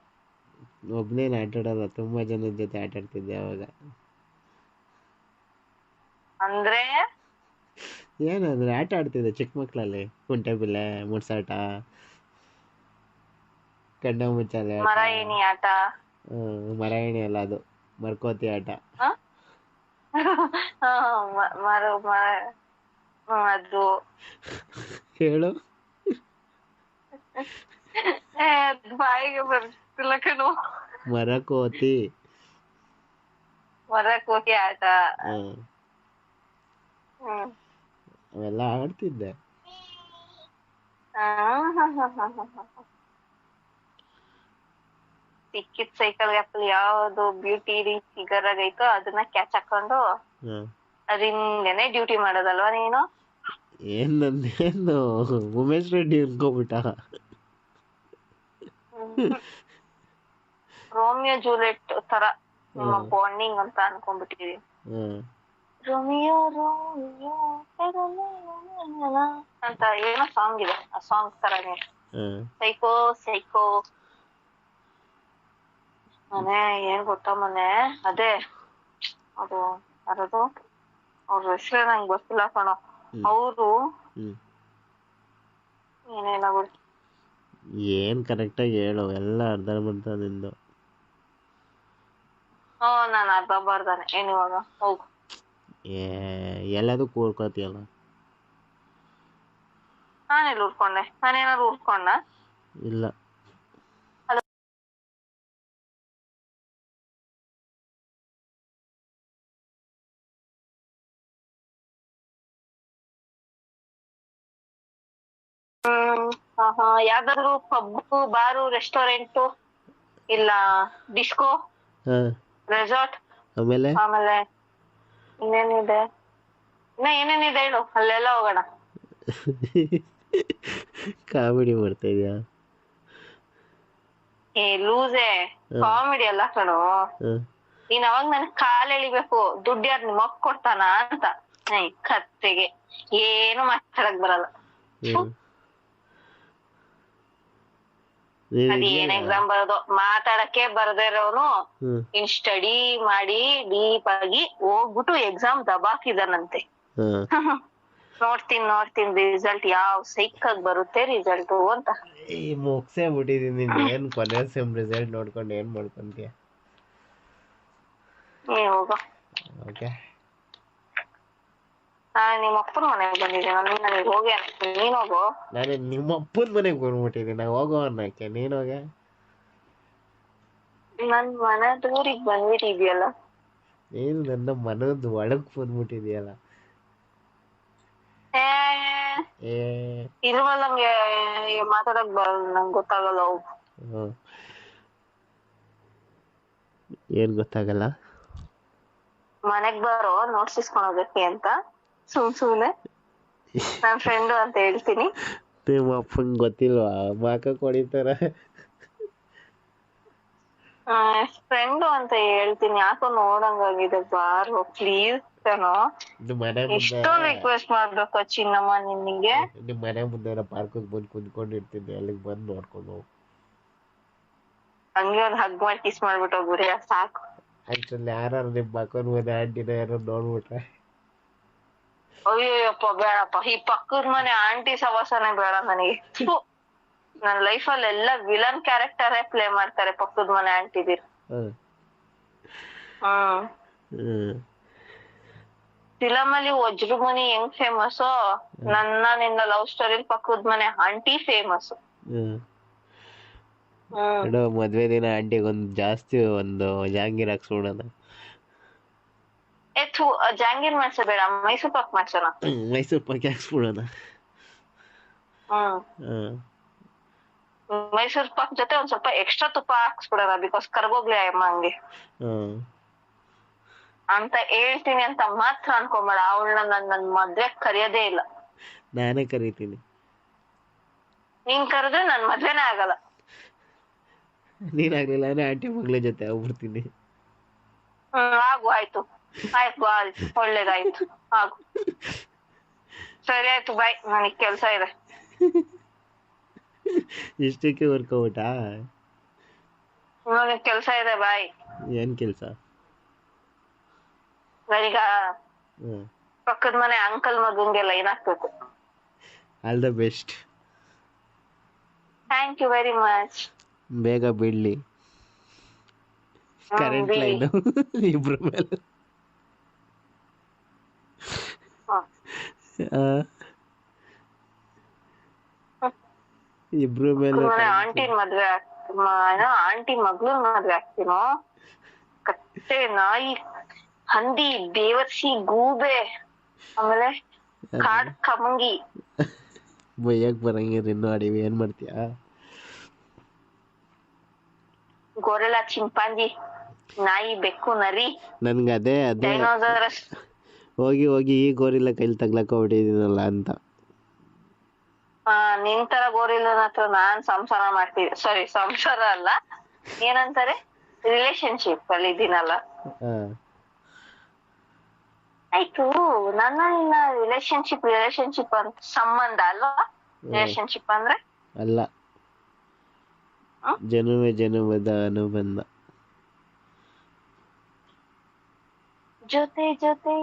ಒಬ್ಬನೇನು ಆಟ ಆಡೋಲ್ಲ, ತುಂಬ ಜನದ ಜೊತೆ ಆಟ ಆಡ್ತಿದ್ದೆ ಅವಾಗ. ಅಂದ್ರೆ ಏನಂದ್ರೆ ಆಟ ಆಡ್ತಿದ್ದೆ ಚಿಕ್ಕ ಮಕ್ಕಳಲ್ಲಿ, ಕುಂಟೆಬಿಲ್ಲೆ, ಮುಡ್ಸಾಟ, ಕಣ್ಣ ಮುಚ್ಚಾಲೆ ಆಟ. ಮರ ಏಣಿ ಆಟ. ಮರ ಏಣಿ ಅಲ್ಲ, ಅದು ಮರ್ಕೋತಿ ಆಟ. ಅದು ಹೇಳು. ಬಾಯಿಗೆ ಬರ್ತಿಲ್ಲ ಕಣು. ಮರಕೋತಿ. ಮರಕೋತಿ ಆಟ. ಅವೆಲ್ಲ ಆಡ್ತಿದ್ದೆ. ಸಿಕ್ಕಿದ್ ಸೈಕಲ್ ಗ್ಯಾಪಲ್ಲಿ ಯಾವ್ದು ಬ್ಯೂಟಿ ಫಿಗರ್ ಆಗೈತೋ ಅದನ್ನ ಕ್ಯಾಚ್ ಹಾಕೊಂಡು ಅದಿಂದೇನೆ ಡ್ಯೂಟಿ ಮಾಡೋದಲ್ವಾ ನೀನು? ಏನು ಉಮೇಶ್ ರೆಡ್ಡಿ ಅನ್ಕೋಬಿಟ್ಟ. ರೋಮಿಯೋ ಜೂಲಿಯಟ್ ತರ ನಿಮ್ಮ ಬಾಂಡಿಂಗ್ ಅಂತ ಅನ್ಕೊಂಡ್ಬಿಟ್ಟಿದೀನಿ. ರೋಮಿಯೋ ರೋಮಿಯೋ ಅಂತ ಏನೋ ಸಾಂಗ್ ಇದೆ, ಆ ಸಾಂಗ್ ತರನೇ. Psycho psycho. ಮನೆ ಏನ್ ಗೊತ್ತಾ, ಮನೆ ಅದೇ ಅದು ಯಾರದು ಅವ್ರ ಹೆಸರೇ ನಂಗೆ ಗೊತ್ತಿಲ್ಲ ಕಣೋ. ಅವರು ಏನೇನಾಗೋದು ಏನ್ ಕರೆಕ್ಟಾಗಿ ಹೇಳು, ಎಲ್ಲ ಅರ್ಧ ಬಂತ ನಿಂದು. ನಾನು ಅರ್ಧ ಬರ್ದಾನೆ. ಏನ್ ಇವಾಗ ಹೋಗು. ಎಲ್ಲದೂ ಕೂರ್ಕೋತಿಯಲ್ಲ. ನಾನೆಲ್ಲಿ ಉರ್ಕೊಂಡೆ? ನಾನೇನಾದ್ರು ಉರ್ಕೊಂಡ? ಇಲ್ಲ. ಯಾವ್ದಾದ್ರು ಪಬ್ಬು, ಬಾರು, ರೆಸ್ಟೋರೆಂಟು, ಇಲ್ಲ ಡಿಸ್ಕೋ, ರೆಸಾರ್ಟ್, ಆಮೇಲೆ ಇನ್ನೇನಿದೆ? ಇನ್ನ ಏನೇನಿದೆ ಹೇಳು, ಅಲ್ಲೆಲ್ಲ ಹೋಗೋಣ. ಕಾಮಿಡಿ ಮಾಡ್ತಾ ಇದೀಯಾ? ಲೂಸೆ, ಕಾಮಿಡಿ ಅಲ್ಲ ಕಣೋ. ನೀನ್ ಅವಾಗ ನನ್ ಕಾಲ್ ಎಳಿಬೇಕು, ದುಡ್ಡು ಯಾರು ನಿಮ್ಮಪ್ಪ ಕೊಡ್ತಾನ ಅಂತ. ಕತ್ತೆಗೆ ಏನು ಮಾತಾಡಕ್ ಬರಲ್ಲ. ಅದೇನ್ ಎಕ್ಸಾಮ್ ಬರೋದು, ಮಾತಾಡಕ್ಕೆ ಬರ್ದೇ ಇರೋನು ಇನ್ ಸ್ಟಡಿ ಮಾಡಿ ಡೀಪ್ ಆಗಿ ಹೋಗ್ಬಿಟ್ಟು ಎಕ್ಸಾಮ್ ದಬಾಕಿದಾನಂತೆ. ನೋಡ್ತೀನಿ ರಿಸಲ್ಟ್ ಯಾವ ಸೈಕಾಗ್ ಬರುತ್ತೆ ರಿಸಲ್ಟ್ ಅಂತ. ಮುಗ್ಸೇ ಬಿಟ್ಟಿದೀನಿ. ಏನ್ ಕೊನೆ ಸೆಮ್ ರಿಸಲ್ಟ್ ನೋಡ್ಕೊಂಡು ಏನ್ ಮಾಡ್ಕೊಂತೀಯ? ಹೋಗ. ನಿಮ್ಮ ಅಪ್ಪನ ಮನೆಗೆ ಬಂದಿದ್ದೀನಿ, ನನಗೆ ಹೋಗಿ ನೀನ್ ಹೋಗು. ನಾನು ನಿಮ್ಮ ಅಪ್ಪನ ಮನೆಗೆ ಬಂದ್ಬಿಟ್ಟಿದ್ದೀನಿ, ಹೋಗೋ ಅನ್ನಕ್ಕೆ ನೀನ್ ಹೋಗ. ನನ್ ಮನೆ ದೂರಿಗೆ ಬಂದ್ಬಿಟ್ಟಿದ್ಯಲ್ಲ. ನೀನು ನನ್ನ ಮನದ ಒಳಗ್ ಬಂದ್ಬಿಟ್ಟಿದ್ಯಲ್ಲ. ಇರುವಲ್ಲ ನಂಗೆ ಮಾತಾಡಕ್ ಬರಲ್ಲ, ನಂಗೆ ಗೊತ್ತಾಗಲ್ಲ. ಏನ್ ಗೊತ್ತಾಗಲ್ಲ? ಮನೆಗ್ ಬರೋ ನೋಟ್ಸ್ ಇಸ್ಕೊಂಡ್ ಹೋಗಕ್ಕೆ ಅಂತ ಸುಮ್ನೆ ನನ್ ಫ್ರೆಂಡು ಅಂತ ಹೇಳ್ತೀನಿ. ನಿಮ್ಮ ಅಪ್ಪಂಗ್ ಗೊತ್ತಿಲ್ವಾ? ಮಾಕ ಹೊಡಿತಾರ. ಫ್ರೆಂಡು ಅಂತ ಹೇಳ್ತೀನಿ, ಯಾಕೋ ನೋಡಂಗಾಗಿದೆ. ಬಾರೋ ಪ್ಲೀಸ್ ಕಣೋ. ಎಷ್ಟೊಂದು ರಿಕ್ವೆಸ್ಟ್ ಮಾಡ್ಬೇಕು ಚಿನ್ನಮ್ಮ ನಿನ್ಗೆ. ನಿಮ್ ಮನೆ ಮುಂದೆ ಪಾರ್ಕಿಗೆ ಬಂದು ಕುಂತ್ಕೊಂಡಿರ್ತಿದ್ದೆ, ಅಲ್ಲಿಗೆ ಬಂದು ನೋಡ್ಕೊಂಡು ಹಂಗೆ ಒಂದ್ ಹಗ್ ಮಾಡಿ ಕಿಸ್ ಮಾಡ್ಬಿಟ್ಟು ಹೋಗ್ಬಿಡಿ, ಸಾಕು. ಅಷ್ಟ್ರಲ್ಲಿ ಯಾರು ನಿಮ್ ಮಕ್ಕನ ಮನೆ ಆಂಟಿನ ಯಾರು ನೋಡ್ಬಿಟ್ರೆ? ಅಯ್ಯೋಯಪ್ಪ ಬೇಡಪ್ಪ, ಈ ಪಕ್ಕದ ಮನೆ ಆಂಟಿ ಸವಾಸನೆ ಬೇಡ ನನಗೆ. ನನ್ ಲೈಫಲ್ಲಿ ಎಲ್ಲ ವಿಲನ್ ಕ್ಯಾರೆಕ್ಟರೇ ಪ್ಲೇ ಮಾಡ್ತಾರೆ ಪಕ್ಕದ ಮನೆ ಆಂಟಿದಿರು. ಫಿಲಮ್ ಅಲ್ಲಿ ವಜ್ರ ಮನಿ ಹೆಂಗ್ ಫೇಮಸ್, ನಿನ್ನ ಲವ್ ಸ್ಟೋರಿ ಪಕ್ಕದ ಮನೆ ಆಂಟಿ ಫೇಮಸ್. ಮದ್ವೆ ದಿನ ಆಂಟಿಗೆ ಒಂದು ಜಾಂಗೀರ್ ಹಾಕ್ಸ್ಬಿಡೋಣ. ಜಾಂಗೀರ್ ಮಾಡ್ಸ ಬೇಡ, ಮೈಸೂರ್ ಪಾಕ್ ಮಾಡ್ಸೋಣ. ಮೈಸೂರ್ ಪಾಕ್ ಹಾಕ್ಸ್ಬಿಡೋಣ. ಮೈಸೂರ್ ಪಾಕ್ ಜೊತೆ ಒಂದ್ ಸ್ವಲ್ಪ ಎಕ್ಸ್ಟ್ರಾ ತುಪ್ಪ ಹಾಕ್ಸ್ಬಿಡೋಣ, ಬಿಕಾಸ್ ಕರ್ಗೋಗ್ಲಿ ಅಮ್ಮ ಹಂಗೆ ಅಂತ ಹೇಳ್ತೀನಿ ಅಂತ ಮಾತ್ರ ಅನ್ಕೊಂಬೇಡ. ಅವಳನ್ನ ನನ್ ಮದ್ವೆ ಕರೆಯೋದೇ ಇಲ್ಲ. ನಾನೇ ಕರೀತೀನಿ. ನೀನ್ ಕರೆದ್ರೆ ನನ್ ಮದ್ವೆನೇ ಆಗಲ್ಲ. ನೀನಾಗ್ಲಿಲ್ಲ ಅಂದ್ರೆ ಆಂಟಿ ಮಗಳ ಜೊತೆ ಹೋಗ್ಬಿಡ್ತೀನಿ. ಆಯ್ತು ಒಳ್ಳೇದಾಯ್ತು, ಆಗು. ಸರಿ ಆಯ್ತು ಬಾಯ್, ನನಗ್ ಕೆಲ್ಸ ಇದೆ. ಇಷ್ಟಕ್ಕೆ ವರ್ಕೌಟಾ? ನನಗ್ ಕೆಲ್ಸ ಇದೆ ಬಾಯ್. ಏನು ಕೆಲಸ? ನಾನೀಗ ಹ್ಞೂ, ಪಕ್ಕದ ಮನೆ ಅಂಕಲ್ ಮಗಂಗೆ ಲೈನ್ ಹಾಕ್ಬೇಕು. All the best. Thank you very much. ಬೇಗ ಬಿಡಲಿ ಕರೆಂಟ್ ಬಿಡಿ. ಲೈನು ಇಬ್ರ ಮೇಲೆ. ಆ, ಇಬ್ರ ಮೇಲೆ ಮನೆ ಆಂಟಿ ಮದ್ವೆ ಆಂಟಿ ಮಗ್ಳು ಮದ್ವೆ ಆಗ್ತೀನೋ. ಕತ್ತೆ, ನಾಯಿ, ಹಂದಿ, ಬೇವರ್ಸಿ, ಗೂಬೆ, ಆಮೇಲೆ ಕಾಡ್ ಕಮಂಗಿ, ಬೈಯಕ್ ಬರಂಗಿರ ಇನ್ನು ಅಡಿವಿ ಏನ್ ಮಾಡ್ತೀಯಾ? ಗೊರೆಲ್ಲ, ಚಿಂಪಾಂಜಿ, ನಾಯಿ, ಬೆಕ್ಕು, ನರಿ, ನನ್ಗೆ ಅದೇ ಡೈನೋಸರಸ್. ಹೋಗಿ ಹೋಗಿ ಈ ಗೋರಿಲ್ಲ ಕೈಲಿ ತಗ್ಲಕ್ಕ ಹೊಡಿದೀನಲ್ಲ ಅಂತ. ನಿನ್ ತರ ಗೋರಿಲ್ಲನ ಹತ್ರ ನಾನ್ ಸಂಸಾರ ಮಾಡ್ತಿದ್ದೆ. ಸಾರಿ, ಸಂಸಾರ ಅಲ್ಲ, ಏನಂತಾರೆ, ರಿಲೇಶನ್ಶಿಪ್ ಅಲ್ಲಿ ಇದೀನಲ್ಲ. ಆಯ್ತು, ನನ್ನ ನಿನ್ನ ರಿಲೇಶನ್ಶಿಪ್ ಅಂತ ಸಂಬಂಧ ಅಲ್ವಾ? ರಿಲೇಶನ್ಶಿಪ್ ಅಂದ್ರೆ ಅಲ್ಲ, ಜನುಮದ ಅನುಬಂಧ. ಜೊತೆ ಜೊತೆ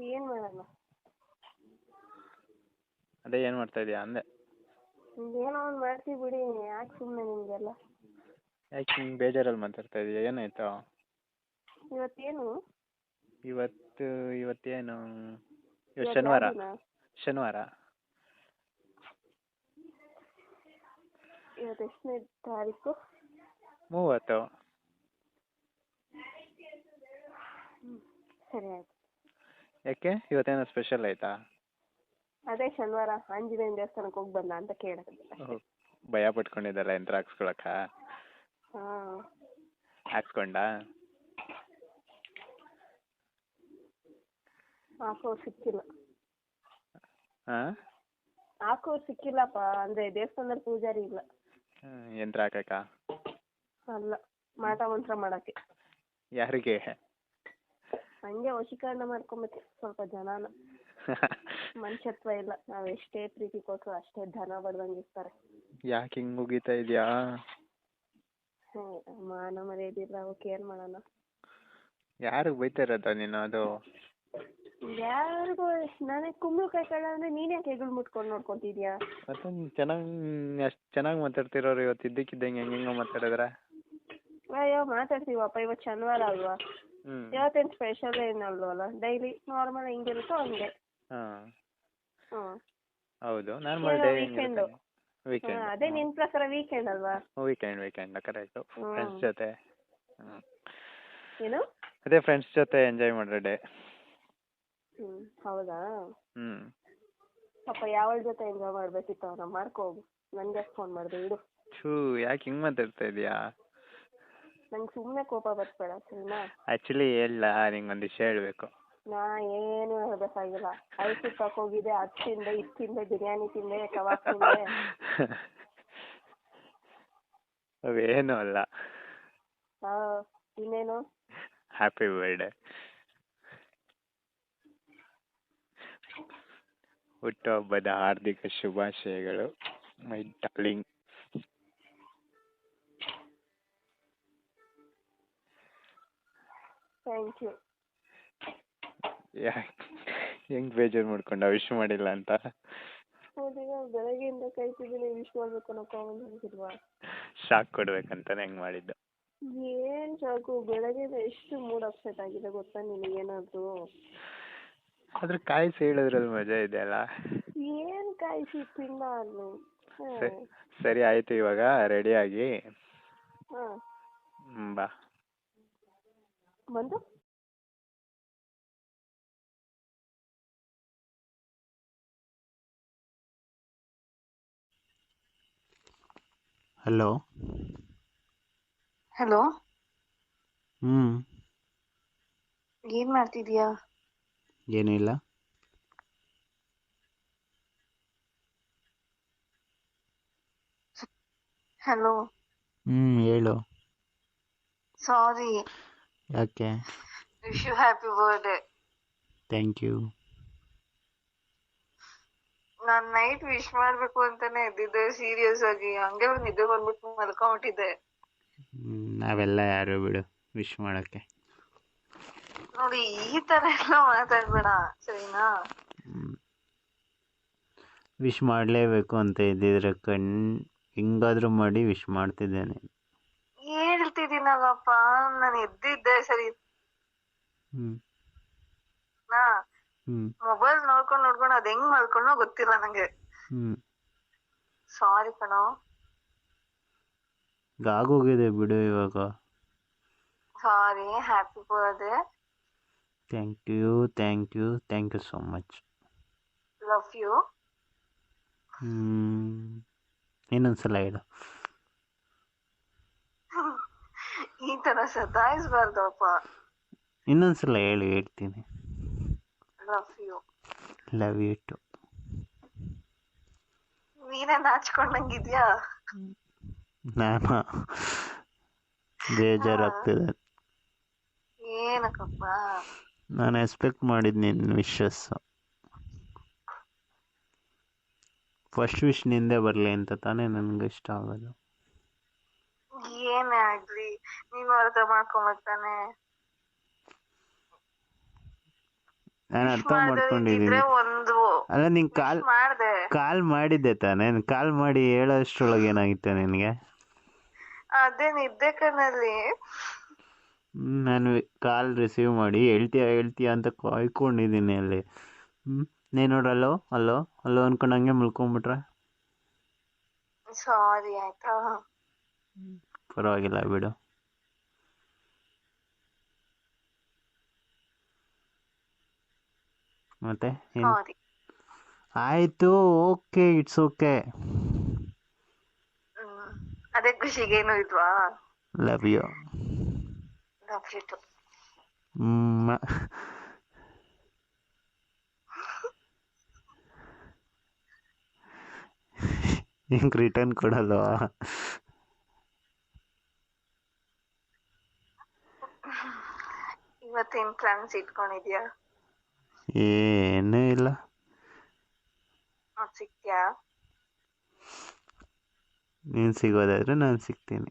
ಏನ್ ಮಾಡಲ್ಲ. ಅದೇ ಏನ್ ಮಾಡ್ತಾ ಇದೀಯಾ ಅಂದೆ. ಏನೋ ಒಂದ್ ಮಾಡ್ತೀವಿ ಬಿಡಿ, ಯಾಕೆ ಸುಮ್ನೆ ನಿಮ್ಗೆಲ್ಲ. ಯಾಕೆ ಹಿಂಗ್ ಬೇಜಾರಲ್ಲಿ ಮಾತಾಡ್ತಾ ಇದೀಯ? ಏನಾಯ್ತು ಇವತ್ತೇನು? ಇವತ್ತೇನು? ಇವತ್ತು ಶನಿವಾರ. ಇವತ್ತು ಎಷ್ಟನೇ ತಾರೀಕು? 30. ಸರಿ ಆಯ್ತು. ಯಾಕೆ ಇವತ್ತೇನೋ ಸ್ಪೆಷಲ್ ಆಯ್ತಾ? ಅದೇ ಶನಿವಾರ ಆಂಜನೇಯನ ದೇವಸ್ಥಾನಕ್ಕೆ ಹೋಗಿ ಬಂದ ಅಂತ ಕೇಳಕ್ಕೆ. ಭಯ ಪಟ್ಕೊಂಡಿದ್ದಲ್ಲ ಯಂತ್ರ ಹಾಕ್ಸ್ಕೊಳಕ್ಕ? ಹಾಕ್ಸ್ಕೊಂಡ? ಹಾಕೋರು ಸಿಕ್ಕಿಲ್ಲ. ಹಾಕೋರು ಸಿಕ್ಕಿಲ್ಲಪ್ಪ, ಅಂದ್ರೆ ದೇವಸ್ಥಾನದಲ್ಲಿ ಪೂಜಾರಿ ಇಲ್ಲ. ಯಂತ್ರ ಹಾಕಕ್ಕ? ಅಲ್ಲ, ಮಾಟ ಮಂತ್ರ ಮಾಡಕ್ಕೆ. ಯಾರಿಗೆ? ಹಂಗೆ ವಶೀಕರಣ ಮಾಡ್ಕೊಂಬತ್ತಿ ಸ್ವಲ್ಪ ಜನನ. ಮನುಷ್ಯತ್ವ ಇಲ್ಲ, ನಾವ್ ಎಷ್ಟೇ ಪ್ರೀತಿ ಕೊಟ್ರು ಅಷ್ಟೇ ಧನ ಬಡ್ದಂಗಿರ್ತಾರೆ. ಯಾಕೆ ಹಿಂಗ್ ಮುಗಿತಾ ಇದ್ಯಾ? ಮಾನ ಮರ್ಯಾದಿಲ್ಲ, ಅವಕ್ಕೆ ಏನ್ ಮಾಡೋಣ? ಯಾರಿಗೆ ಬೈತಾ ಇರೋದ ನೀನು? ಅದು ಯಾರಿಗೂ ನನಗೆ ಕುಂಬಳಕಾಯಿ ಕಳ್ಳ ಅಂದ್ರೆ ನೀನ್ ಯಾಕೆ ಹೆಗಲ್ ಮುಟ್ಕೊಂಡು ನೋಡ್ಕೊಂತಿದ್ಯಾ? ಮತ್ತೆ ಅಷ್ಟ್ ಚೆನ್ನಾಗಿ ಮಾತಾಡ್ತಿರೋರು ಇವತ್ತು ಇದ್ದಕ್ಕಿದ್ದಂಗೆ ಹೆಂಗ ಮಾತಾಡಿದ್ರ? ಅಯ್ಯೋ ಮಾತಾಡ್ತೀವಪ್ಪ, ಇವತ್ತು ಶನಿವಾರ ಅಲ್ವಾ? ಇವತ್ತೇನ್ ಸ್ಪೆಷಲ್ ಏನಲ್ವಲ್ಲ, ಡೈಲಿ ನಾರ್ಮಲ್ ಹೆಂಗಿರುತ್ತೋ ಹಂಗೆ. ಹೌದು, ವೀಕೆಂಡ್. ಅದೇ ನಿನ್ ಪ್ರಕಾರ ವೀಕೆಂಡ್ ಅಲ್ವಾ? Weekend correct. ಫ್ರೆಂಡ್ಸ್ ಜೊತೆ ಏನು? ಅದೇ ಫ್ರೆಂಡ್ಸ್ ಜೊತೆ ಎಂಜಾಯ್ ಮಾಡ್ರೆ ಡೇ. ಹೌದಾ? ಪಾಪ ಯಾವಳ ಜೊತೆ ಎಂಜಾಯ್ ಮಾಡ್ಬೇಕಿತ್ತು, ಅವ್ನ ಮಾಡ್ಕೋ ಹೋಗು. ನನ್ಗೆ ಫೋನ್ ಮಾಡ್ದೆ ಇಡು. ಯಾಕೆ ಹಿಂಗ್ ಮಾತಾಡ್ತಾ ಇದೀಯಾ? ನಂಗೆ ಸುಮ್ಮನೆ ಕೋಪ ಬರ್ಬೇಡ ಸರಿನಾ? ಆಕ್ಚುಲಿ ಹೇಳ, ನಿಂಗೊಂದು ವಿಷಯ ಹೇಳ್ಬೇಕು. ನಾ ಏನು ಹೇಳ್ಬೇಕಾಗಿಲ್ಲ. ಐಸು ಹೋಗಿದ್ದೆ, ಅದ್ ತಿಂದೆ, ಇದ್ ತಿಂದೆ, ಬಿರಿಯಾನಿ ತಿಂದೆ, ಕಬಾಬ್ ತಿಂದೆ. ಅವೇನು ಅಲ್ಲ. ಇನ್ನೇನು? Happy birthday. ಹುಟ್ಟುಹಬ್ಬದ ಹಾರ್ದಿಕ ಶುಭಾಶಯಗಳು ಮೈ ಡಾರ್ಲಿಂಗ್. Thank you. ಹೆಂಗ್ ಬೇಜಾರು ಮಾಡ್ಕೊಂಡ ವಿಶ್ ಮಾಡಿಲ್ಲ ಅಂತ? ಬೆಳಗ್ಗೆಯಿಂದ ಕೈತಿದ್ದೀನಿ, ವಿಶ್ ಮಾಡ್ಬೇಕು ಅನ್ನೋಕ್ಕಾಗಲ್ವಾ? ಶಾಕ್ ಕೊಡ್ಬೇಕಂತಾನೆ ಹೆಂಗ್ ಮಾಡಿದ್ದು? ಏನ್ ಸಾಕು, ಬೆಳಗ್ಗೆಯಿಂದ ಎಷ್ಟು ಮೂಡ್ ಅಪ್ಸೆಟ್ ಆಗಿದೆ ಗೊತ್ತಾ ನಿನಗೇನಾದ್ರು? ಅದ್ರ ಕಾಯಿಸಿ ಹೇಳಿದ್ರಲ್ಲಿ ಮಜಾ ಇದೆ ಅಲ್ಲ? ಏನ್ ಕಾಯಿಸಿ ತಿನ್ನ ಅಲ್ಲಿ? ಸರಿ ಆಯ್ತು, ಇವಾಗ ರೆಡಿ ಆಗಿ ಬಾ. ಬಂದು ಹಲೋ. ಹಲೋ. ಏನ್ ಮಾಡ್ತಿದ್ಯಾ? ಏನೂ ಇಲ್ಲ. ಹಲೋ. ಹೇಳು. ಸಾರಿ. ಯಾಕೆ? Wish you happy birthday. Thank you. ನಾನ್ ನೈಟ್ ವಿಶ್ ಮಾಡ್ಬೇಕು ಅಂತಾನೆ ಎದ್ದಿದ್ದೆ ಸೀರಿಯಸ್ ಆಗಿ. ಹಂಗೆ ಒಂದ್ ನಿದ್ದೆ ಬಂದ್ಬಿಟ್ಟು ಮಲ್ಕೊಂಬಿಟ್ಟಿದ್ದೆ. ನಾವೆಲ್ಲ ಯಾರು ಬಿಡು ವಿಶ್ ಮಾಡೋಕ್ಕೆ. ನೋಡಿ ಈ ತರ ಎಲ್ಲ ಮಾತಾಡ್ಬೇಡ ಸರಿನಾ. ವಿಶ್ ಮಾಡಲೇಬೇಕು ಅಂತ ಇದ್ದಿದ್ರೆ ಹಿಂಗಾದ್ರೂ ಮಾಡಿ ವಿಶ್ ಮಾಡ್ತಿದ್ದೇನೆ. ಹೇಳ್ತಿದ್ದೀನಲ್ಲಪ್ಪ, ನಾನು ಎದ್ದಿದ್ದೆ ಸರಿ ನಾ. ಮೊಬೈಲ್ ನೋಡ್ಕೊಂಡು ಅದ್ ಹೆಂಗ್ ಮಲ್ಕೊಂಡೋ ಗೊತ್ತಿಲ್ಲ ನಂಗೆ. ಸಾರಿ ಕಣೋ. ಆಗೋಗಿದೆ ಬಿಡು ಇವಾಗ. Sorry. Happy birthday. Thank you thank you thank you so much. Love you. ಇನ್ನೊಂದ್ಸಲ ಹೇಳು. ಈ ತರ ಸತಾಯಿಸ್ಬಾರ್ದಪ್ಪ. ಇನ್ನೊಂದ್ಸಲ ಹೇಳ್ತೀನಿ. Love you. Love you too. ನೀನೇ ನಾಚ್ಕೊಂಡಂಗಿದ್ಯಾ? ನಾನು ಬೇಜಾರಾಗ್ತಿದೆ. ಏನಕ್ಕಪ್ಪ? ನಾನು ಎಕ್ಸ್ಪೆಕ್ಟ್ ಮಾಡಿದ್ ನಿನ್ನ ವಿಶಸ್. ಫಸ್ಟ್ ವಿಶ್ ನಿಂದೆ ಬರಲಿ ಅಂತ ತಾನೇ ನನಗೆ ಇಷ್ಟ ಆಗೋದು. ಏನೇ ಆಗ್ಲಿ ನೀನು ಅರ್ಥ ಮಾಡ್ಕೊಂಬರ್ತಾನೆ. ನಾನು ಅರ್ಥ ಮಾಡ್ಕೊಂಡಿದ್ದೀನಿ. ಅಲ್ಲ ನೀನ್ ಕಾಲ್ ಮಾಡಿದ್ದೆ ತಾನೇ? ಕಾಲ್ ಮಾಡಿ ಹೇಳೋಷ್ಟ್ರೊಳಗೆ ಏನಾಗಿತ್ತು ನಿನಗೆ? ಅದೇ ನಿದ್ದೆ ಕಣ್ಣಲ್ಲಿ. ನಾನು ಕಾಲ್ ರಿಸೀವ್ ಮಾಡಿ ಹೇಳ್ತೀಯ ಅಂತ ಕಾಯ್ಕೊಂಡಿದ್ದೀನಿ ಅಲ್ಲಿ. ನೀನು ನೋಡ್ರ ಅಲ್ಲೋ ಅನ್ಕೊಂಡು ಹಂಗೆ ಮಲ್ಕೊಂಡ್ಬಿಟ್ರೆ. ಸಾರಿ ಆಯ್ತಾ? ಪರವಾಗಿಲ್ಲ ಬಿಡು. ಮತ್ತೆ ಆಯ್ತು, ಓಕೆ, ಇಟ್ಸ್ ಓಕೆ. ಅದೇ ಖುಷಿಗೇನು ಇಲ್ವಾ? Love you. Love you too. ಹಿಂಗ್ ರಿಟರ್ನ್ ಕೊಡಲ್ವಾ? ಇವತ್ತೇನ್ ಪ್ಲಾನ್ಸ್ ಇಟ್ಕೊಂಡಿದ್ಯಾ? ಏನೂ ಇಲ್ಲ. ಸಿಕ್ತ್ಯಾ? ನೀನು ಸಿಗೋದಾದ್ರೆ ನಾನು ಸಿಗ್ತೀನಿ.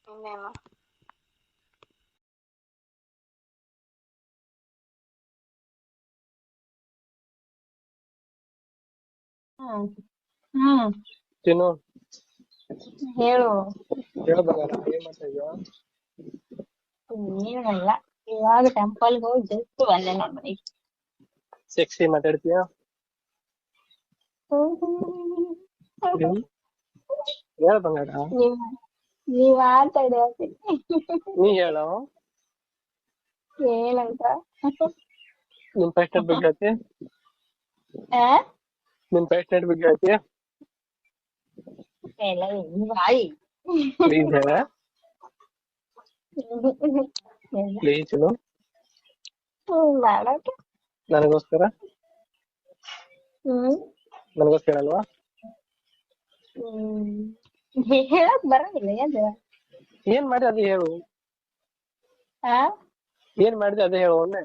ಇನ್ನೇನು? ತಿನ್ನು. ಹೇಳು. ಹೇಳು ಬಂಗಾರ, ಏನ್ ಮಾಡ್ತಾ ಇದೀಯ? ಏನಿಲ್ಲ, ಇವಾಗ ಟೆಂಪಲ್ಗೆ ಹೋಗಿ ಜಸ್ಟ್ ಬಂದೆ ನೋಡ್ ಮನೆಗೆ. ಸೆಕ್ಸಿ ಮಾತಾಡ್ತೀಯ? ಹೇಳು ಬಂಗಾರ. ನೀವ್ ಮಾತಾಡಿ. ನೀ ಹೇಳು. ಏನಂತ? ನಿಮ್ ಫಸ್ಟ್ ನೈಟ್ ಬಗ್ಗೆ ಹೇಳ್ತಿ? ನಿಮ್ ಫಸ್ಟ್ ನೈಟ್ ಬಗ್ಗೆ ಹೇಳ್ತಿ? ಬಾಯಿ ಪ್ಲೀಸ್ ಹೇಳ. ಪ್ಲೀಸ್ ಮಾಡಕ್ಕೆ ನನಗೋಸ್ಕರ ಅಲ್ವಾ? ಹೇಳಕ್ ಬರಂಗಿಲ್ಲ. ಏನ್ ಮಾಡಿ ಅದೇ ಹೇಳು. ಏನ್ ಮಾಡಿದೆ ಅದೇ ಹೇಳು ಒಮ್ಮೆ.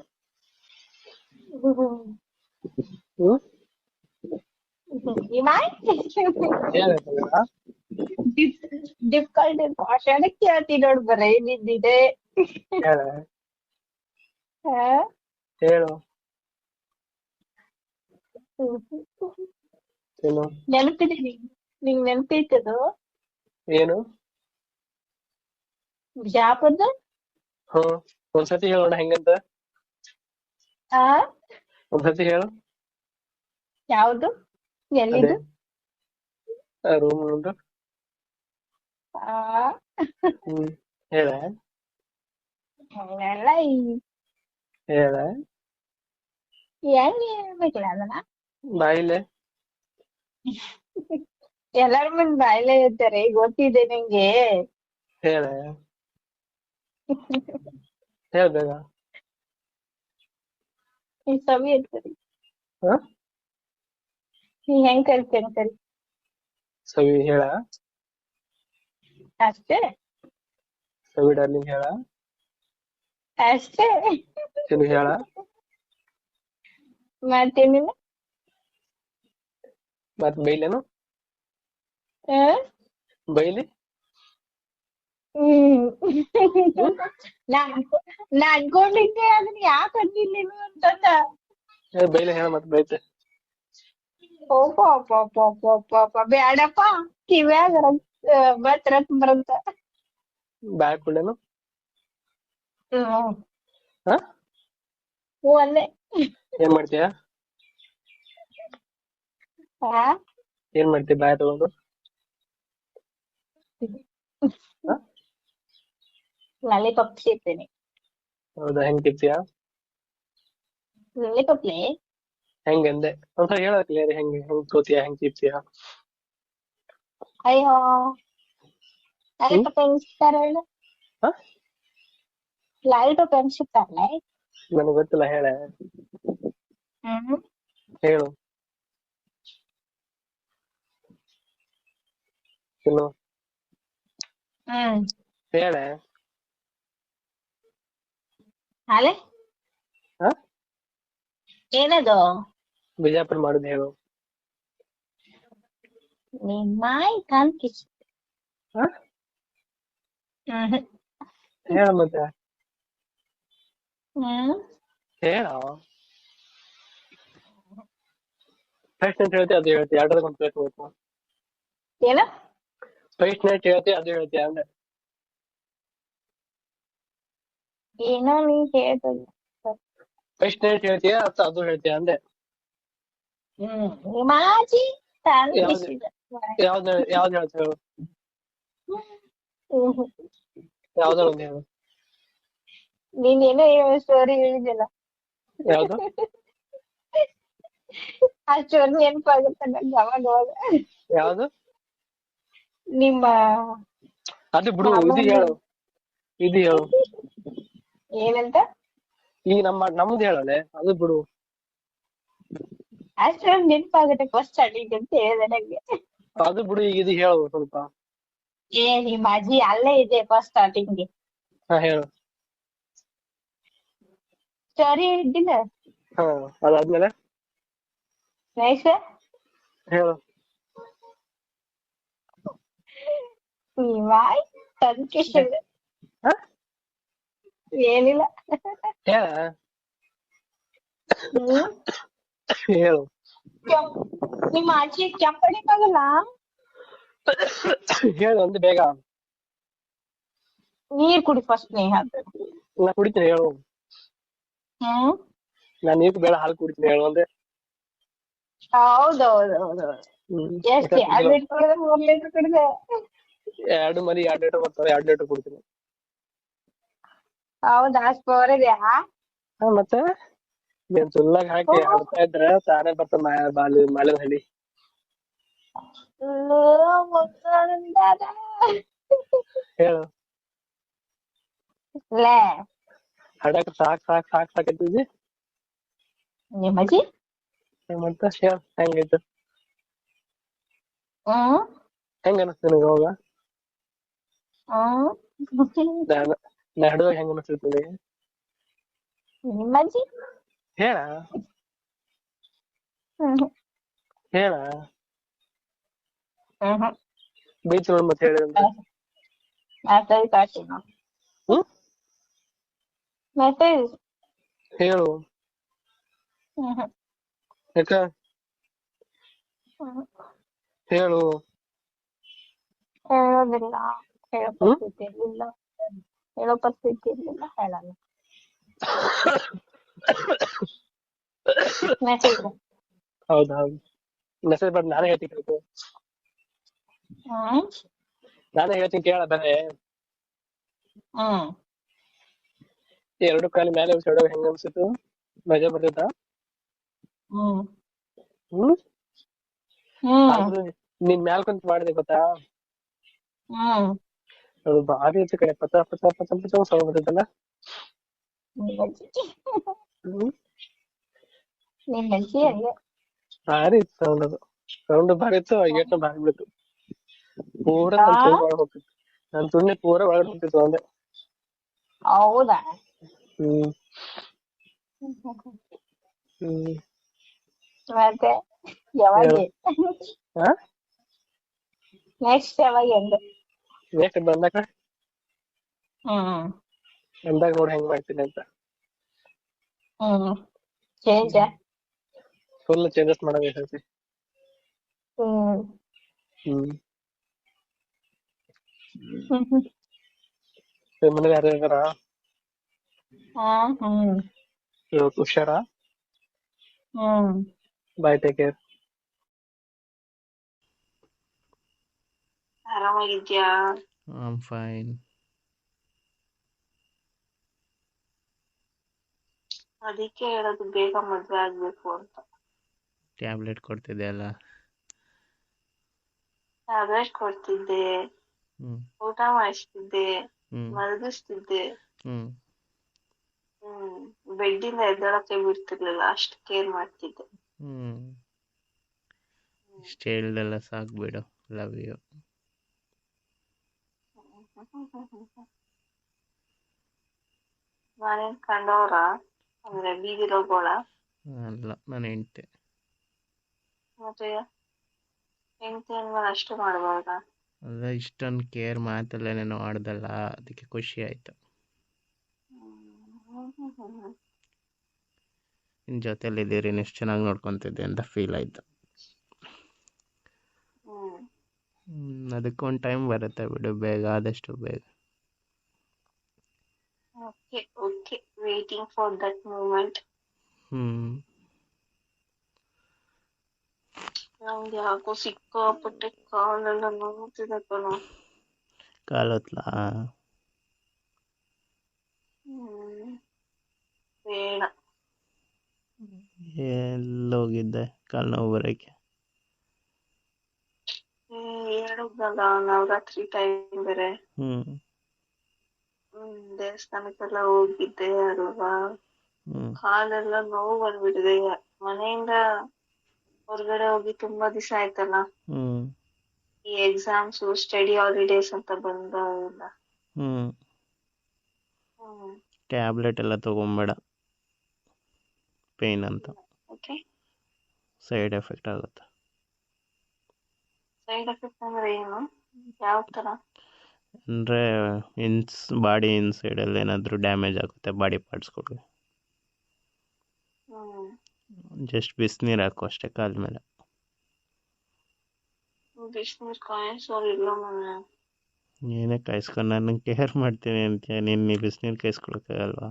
ಡಿಫಿಕಲ್ಟ್ ಭಾಷಣ ಕೇಳ್ತಿ ನೋಡ್, ಬರೀ ನಿಂದಿದೆ. ಹೇಳು. ನೆನಪಿದೆ ನಿಂಗ್ ನೆನಪೈತದು? ಏನು? ಬಿಜಾಪುರದ. ಒಂದ್ಸತಿ ಹೇಳೋಣ ಹೆಂಗಂತ. ಒಂದ್ಸತಿ ಹೇಳು. ಯಾವ್ದು? ಎಲ್ಲಿದು? ರೂಮ್ ಉಂಟು. ಹೇಳ. ಹೇಳ. ಹೆಂಗ್ ಹೇಳ್ಬೇಕಿಲ್ಲ ಅದನ್ನ? ಬಾಯಿಲೆ. ಎಲ್ಲಾರ ಮುಂದ್ ಬಾಯಿಲೆ ಇರ್ತಾರೆ, ಗೊತ್ತಿದೆ ನಿಂಗೆ. ಹೇಳ. ಹೇಳ್ ಬೇಗ. ಈ ಸವಿ ಇರ್ತದೆ. ಹಾ ನೀ ಹೆಂಗ್ ಕರಿತೇನೆ ಕರಿ ಸವಿ ಹೇಳ. ಅಷ್ಟೇ ಸವಿ ಡಾರ್ಲಿಂಗ್ ಹೇಳ. ಅಷ್ಟೇ ಚೆಲು ಹೇಳ. ಮತ್ತೇನಿಲ್ಲ. ಮತ್ ಬೈಲೇನು ಆ? ಬೈಲಿ. ಹ್ಮ್ ನಾ ಅನ್ಕೊಂಡಿದ್ದೆ ಅದನ್ನ ಯಾಕೆ ಅಂದಿಲ್ಲ ನೀನು ಅಂತಂದ. ಬೈಲೆ ಹೇಳ ಮತ್ ಬೈತೆ. ಬ್ಯಾಡಪ್ಪ ಕಿವ್ಯಾಗ ಬತ್ ರತ್ ಬರಂತ. ಬ್ಯಾಗ್ ಕುಳ್ಳೇನು. ಹ್ಮ್ ಹಾ ಹ್ಞೂ ಅಲ್ಲೇ. ಏನ್ ಮಾಡ್ತೀಯ ಏನ್ ಮಾಡ್ತೀಯ ಬ್ಯಾಗ್ ತಗೊಂಡು. ಹಾ ಲಾಲಿಪಾಪ್ ಸಿಗ್ತೇನೆ. ಹೌದಾ ಹೆಂಗ್ ತಿಂತೀಯ. ಲಾಲಿಪಾಪ್ಲೆ ಹೆಂಗಂದೆ ಒಂದ್ಸಲ ಹೇಳ ಕ್ಲಿಯರ್ ಹೆಂಗ್ ಹೆಂಗ್ ತೋತಿಯ ಹೆಂಗ್ ತಿಂತೀಯ. ಅಯ್ಯೋ ಲಾಲಿಪಾಪ್ ಹೆಂಗ್ ಸಿಗ್ತಾರ ಹೇಳು. ಹಾ ಲಾಲಿಪಾಪ್ ಹೆಂಗ್ ಸಿಗ್ತಾರಲ್ಲ. ನನಗ್ ಗೊತ್ತಿಲ್ಲ ಹೇಳ. ಹ್ಮ್ ಹೇಳು ಇನ್ನು ಹ್ಮ್ ಹೇಳ. ಅಲೆ ಹಾ ಏನದು ಬಿಜಾಪುರ ಮಾಡುದು ಹೇಳು. ನಿಮ್ಮಾಯಿ ಕಾಣ್ಕಿಸ್. ಹಾ ಹ್ಮ್ ಹೇಳ ಮತ್ತೆ ಹ್ಮ್ ಹೇಳ. ಫಸ್ಟ್ ನೈಟ್ ಹೇಳ್ತಿ ಅದು ಹೇಳ್ತಿ ಎರಡರ ಒಂದು ಪ್ಲೇಟ್ ಹೋಗ್ತು. ಏನ ಫಸ್ಟ್ ನೈಟ್ ಹೇಳ್ತಿ ಅದು ಹೇಳ್ತಿ ಅಂದೆ. ಏನೋ ನೀ ಹೇಳ್ತದ. ಫಸ್ಟ್ ನೈಟ್ ಹೇಳ್ತೀಯ ಅಥವಾ ಅದು ಹೇಳ್ತೀಯ ಅಂದೆ. ನಿಮ್ಮಾಜಿ ಯಾವ್ದು ಕಾಣ್ಕಿಸಿದ. ಯಾವ್ದು ಹೇಳ್ತಿ ಹೇಳು. ಯಾವ್ದಾರ ಒಂದು ಹೇಳು. ನೀನೇನೋ ಸ್ಟೋರಿ ಹೇಳಿದ್ಯಲ್ಲ ಯಾವ್ದು ಆ ಸ್ಟೋರಿ ನೆನಪಾಗುತ್ತೆ ನಂಗೆ ಅವಾಗ ಅವಾಗ. ಯಾವ್ದು ನಿಮ್ಮ ಅದು ಬಿಡು ಇದು ಮಾಮನ ಹೇಳು. ಇದು ಹೇಳು ಏನಂತ ಈಗ ನಮ್ದು ಹೇಳಲೆ ಅದು ಬಿಡು. ಆ ಸ್ಟೋರಿ ನೆನಪಾಗುತ್ತೆ ಫಸ್ಟ್ ಸ್ಟಾರ್ಟಿಂಗ್ ಅಂತ ಹೇಳಿದೆ ನಂಗೆ. ಅದು ಬಿಡು ಈಗ ಇದು ಹೇಳು ಸ್ವಲ್ಪ. ನಿಮ್ಮ ಅಜ್ಜಿ ಅಲ್ಲೇ ಇದೆ ಫಸ್ಟ್ ಸ್ಟಾರ್ಟಿಂಗ್ಗೆ. ಹಾ ಹೇಳು. ಸ್ಟೋರಿ ಹೇಳಿದ್ದಿಲ್ಲ ಹಾ ಅದಾದ್ಮೇಲೆ ನೆಕ್ಸ್ಟ್ ಹೇಳು. ನಿಮ್ಮಾಯಿ ಕಾಣ್ಕಿಸಿದ. ಹಾ ಏನಿಲ್ಲ. ಹೇಳ ಹ್ಮ್ ಹೇಳು. ನಿಮ್ಮ ಅಜ್ಜಿ ಕೆಂಪಡಿಕಾಗಲ್ಲ. ಹೇಳು ಒಂದು ಬೇಗ. ನೀರ್ ಕುಡಿ ಫಸ್ಟ್ ನೇಹ. ನಾ ಕುಡಿತೀನಿ ಹೇಳು. ಹ್ಮ್ ನಾನ್ ನೀರು ಬೇಡ ಹಾಲು ಕುಡಿತೀನಿ ಹೇಳು ಒಂದೇ. ಹೌದೌದೌದು. ಎಷ್ಟು 2 ಲೀಟರ್ ಕುಡಿದೆ 3 ಲೀಟರ್ ಕುಡಿದೆ. 2 ಮರಿ 2 ಲೀಟರ್ ಬರ್ತಾರೆ 2 ಲೀಟರ್ ಕುಡಿತೀನಿ. ಹೌದಾ ಅಷ್ಟು ಪವರ್ ಇದೆಯಾ. ಹಾ ಮತ್ತೆ ನೀನ್ ಸುಳ್ಳಾಗ ಹಾಕಿ ಹಾಡ್ತಾ ಇದ್ರ ತಾನೇ ಬರ್ತ ಮಾಲಿನ ಹಳ್ಳಿ. ಹೇಳು ಲೇ ಹಾಡಕ್ ಸಾಕತ್ತಿದ್ದಿ. ನಿಮ್ಮಜ್ಜಿ ಮತ್ತೆ ಹೇಳ ಹೆಂಗೈತು ಹ್ಮ್ ಹೆಂಗ ಅನಸ್ತ ನಿನಗ ಅವಾಗ. ಹ್ಮ್ ನಾ ಹಿಡಿದಾಗ ಹೆಂಗ ಅನಿಸ್ತೈತಿ ನಿಮ್ಮಜ್ಜಿ ಹೇಳ. ಹ್ಮ್ ಹೇಳ ಹ್ಮ್ ಬೈತಿ ನೋಡ್ ಮತ್ತೆ ಹೇಳಿದಂತ. ಮೆಸೇಜ್ ಕಳ್ಸಿ ನಾವು. ಹ್ಮ್ ಮೆಸೇಜ್ ಹೇಳು ಹ್ಮ್ ಯಾಕ ಹ್ಮ್ ಹೇಳು. ಹೇಳೋದಿಲ್ಲ. ಹೇಳೋ ಪರಿಸ್ಥಿತಿ ಇರ್ಲಿಲ್ಲ. ಹೇಳೋ ಪರಿಸ್ಥಿತಿ ಇರ್ಲಿಲ್ಲ ಹೇಳಲ್ಲ. ಮೆಸೇಜ್ ಹೌದೌದು ಮೆಸೇಜ್ ಬರ್ ನಾನೇ ಹೇಳ್ತೀನಿ ಕೇಳ್ಕೊ. ಹ್ಮ್ ನಾನೇ ಹೇಳ್ತೀನಿ ಕೇಳ ಬೇರೆ. ಹ್ಮ್ 2 ಕಾಲ ಮೇಲೆ ಹೊಡ್ಯಾಗ ಹೆಂಗ ಅನ್ಸಿತ್ತು ಮಜಾ ಬರ್ತೈತ. ಹ್ಮ್ ಹ್ಮ್ ಹ್ಮ್ ಆದ್ರೂ ನಿನ್ ಮ್ಯಾಲ್ ಕುಂತ ಮಾಡಿದೆ ಗೊತ್ತಾ. ಹ್ಮ್ ಅದು ಭಾರಿ ಹೆಚ್ಚು ಕಡೆ ಪಚ ಪಚ ಪಚ ಪಚ ಸೌಂಡ್ ಬರ್ತೈತಲ್ಲ. ನಿಮ್ ಅಜ್ಜಿ ಹ್ಮ್ ನಿಮ್ ಅಜ್ಜಿ ಹಂಗೆ ಭಾರಿ ಇತ್ತು ಸೌಂಡ್ ಅದು. ಸೌಂಡ್ ಭಾರಿ ಇತ್ತು, ಏಟು ಭಾರಿ ಬಿಡ್ತು. ಪೂರಾ ಆ ನನ್ ತುಣಿ ಒಳಗ್ ಹೋಗ್ತಿತ್ತು. ನನ್ ತುಣಿ ಪೂರಾ ಒಳಗ್ ಹೋಗ್ತಿತ್ತು ಒಂದೇ. ಹೌದಾ ಹ್ಮ್ ಹ್ಮ್ ಮತ್ತೆ ಯಾವಾಗ ಹೇಳು. ಹಾ ನೆಕ್ಸ್ಟ್ ಯಾವಾಗ ಅಂದೆ ನೆಕ್ಸ್ಟ್ ಬಂದಾಗ ಹ್ಮ್ ನೋಡಿ ಹೆಂಗ್ ಮಾಡ್ತೀನಿ ಅಂತ. ಹ್ಮ್ ಚೇಂಜ್ ಫುಲ್ ಚೇಂಜಸ್ ಮಾಡಬೇಕು. ಹ್ಮ್ ಹ್ಮ್ ಹ್ಮ್ ಹ್ಮ್ ಮನೇಲಿ ಯಾರು ಇದಾರ? ಹ್ಮ್ ಇವತ್ತು ಹುಷಾರಾ? ಹ್ಮ್ ಬಾಯ್, ಟೇಕ್ ಕೇರ್. ಆರಾಮಾಗಿದ್ಯಾ? I am fine. ಅದಕ್ಕೆ ಹೇಳೋದು ಬೇಗ ಮದ್ವೆ ಆಗ್ಬೇಕು ಅಂತ. ಟ್ಯಾಬ್ಲೆಟ್ ಕೊಡ್ತಿದ್ದೆ ಅಲ್ಲ. ಟ್ಯಾಬ್ಲೆಟ್ ಕೊಡ್ತಿದ್ದೆ, ಹ್ಮ್ ಊಟ ಮಾಡಿಸ್ತಿದ್ದೆ, ಹ್ಮ್ ಮಲಗಿಸ್ತಿದ್ದೆ. ಹ್ಮ್ ಬೆಡ್ಡಿಂದ ಎದ್ದೇಳಕ್ಕೆ ಬಿಡ್ತಿರ್ಲಿಲ್ಲ, ಅಷ್ಟು ಕೇರ್ ಮಾಡ್ತಿದ್ದೆ. ಹ್ಮ್ ಇಷ್ಟು ಹೇಳ್ದೆಲ್ಲ ಸಾಕ್ಬಿಡು. Love you. ನಾನೇನ್ ಕಂಡವ್ರ ಅಂದ್ರೆ ಬೀದಿರೋಗೋಳ? ಅಲ್ಲ, ನಾನು ಹೆಂಡ್ತಿ. ಮತ್ತೆ ಹೆಂಡತಿ ಅಂದ್ಮೇಲೆ ಅಷ್ಟು ಮಾಡ್ಬಾರ್ದಾ? ಅದ ಇಷ್ಟೊಂದು ಕೇರ್ ಮಾತಲ್ಲೇನೇನೋ ಆಡ್ದಲ್ಲ, ಅದಕ್ಕೆ ಖುಷಿ ಆಯ್ತು. ನಿನ್ನ ಜೊತೆಲಿದ್ದೀರಿ, ಎಷ್ಟು ಚೆನ್ನಾಗಿ ನೋಡ್ಕೊತಿದ್ದೆ ಅಂತ ಫೀಲ್ ಆಯ್ತು. ಅದಕ್ಕೊಂದು ಟೈಮ್ ಬರುತ್ತೆ ಬಿಡು, ಬೇಗ ಆದಷ್ಟು ಬೇಗ. Okay okay, waiting for that moment. ನಂಗೆ ಯಾಕೋ ಸಿಕ್ಕಾಪಟ್ಟೆ ಕಾಲೆಲ್ಲ ನೋವುತ್ತಿದೆ ಕಣೋ. ಕಾಲೊತ್ಲಾ? ಬೇಡ. ಎಲ್ಲೋಗಿದ್ದೆ ಕಾಲು ನೋವು ಬರೋಕ್ಕೆ? ಹೇಳಿದ್ನಲ್ಲ, ನವರಾತ್ರಿ ಟೈಮ್ ಬೇರೆ. ದೇವಸ್ಥಾನಕ್ಕೆಲ್ಲ ಹೋಗಿದ್ದೆ ಅಲ್ವಾ, ಕಾಲೆಲ್ಲ ನೋವು ಬಂದ್ಬಿಟ್ಟಿದೆ. ಮನೆಯಿಂದ ಹೊರಗಡೆ ಹೋಗಿ ತುಂಬಾ ದಿವಸ ಆಯ್ತಲ್ಲ. ಈ ಎಕ್ಸಾಮ್ಸ್, ಸ್ಟಡಿ ಹಾಲಿಡೇಸ್ ಅಂತ ಬಂದಲ್ಲ. ಟ್ಯಾಬ್ಲೆಟ್ ಎಲ್ಲ ತಗೊಂಬೇಡ, ಪೇಯ್ನ್ ಅಂತ. ಓಕೆ, ಸೈಡ್ ಎಫೆಕ್ಟ್ ಆಗುತ್ತೆ. ಸೈಡ್ ಎಫೆಕ್ಟ್ ಅಂದ್ರೆ ಏನು? ಯಾವ ಥರ? ಅಂದರೆ ಬಾಡಿ ಇನ್ಸೈಡಲ್ಲಿ ಏನಾದರೂ ಡ್ಯಾಮೇಜ್ ಆಗುತ್ತೆ ಬಾಡಿ ಪಾರ್ಟ್ಸ್ಗಳಿಗೆ. ಜಸ್ಟ್ ಬಿಸಿನೀರು ಹಾಕು ಅಷ್ಟೇ ಕಾಲ ಮೇಲೆ. ಬಿಸಿನೀರು ಕಾಯಿಸೋರಿಲ್ಲ ಮನೆ. ಏನೇ ಕಾಯಿಸ್ಕೊಂಡು ನಾನು ಕೇರ್ ಮಾಡ್ತೀನಿ ಅಂತೀಯ, ನೀನು ಬಿಸಿನೀರು ಕಾಯಿಸ್ಕೊಳಕ್ಕಾಗಲ್ವಾ?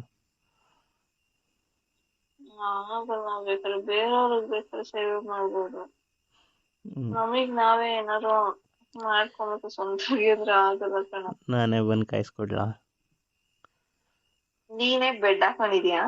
ಆಗಲ್ಲ, ಬೇಕಾದ್ರೆ ಬೇರೆಯವ್ರಿಗೆ ಬೇಕಾದ್ರೆ ಸೇವೆ ಮಾಡ್ಬೋದು. ನಮಗ್ ನಾವೇ ಏನಾದ್ರು ಮಾಡ್ಕೊಬೇಕು ಸ್ವಂತಾಗಿ ಅಂದ್ರೆ ಆಗಲ್ಲ ಕಣ. ನಾನೇ ಬಂದು ಕಾಯಿಸ್ಕೊಡ್ಲಾ? ನೀನೇ ಬೆಡ್ ಹಾಕೊಂಡಿದ್ಯಾ?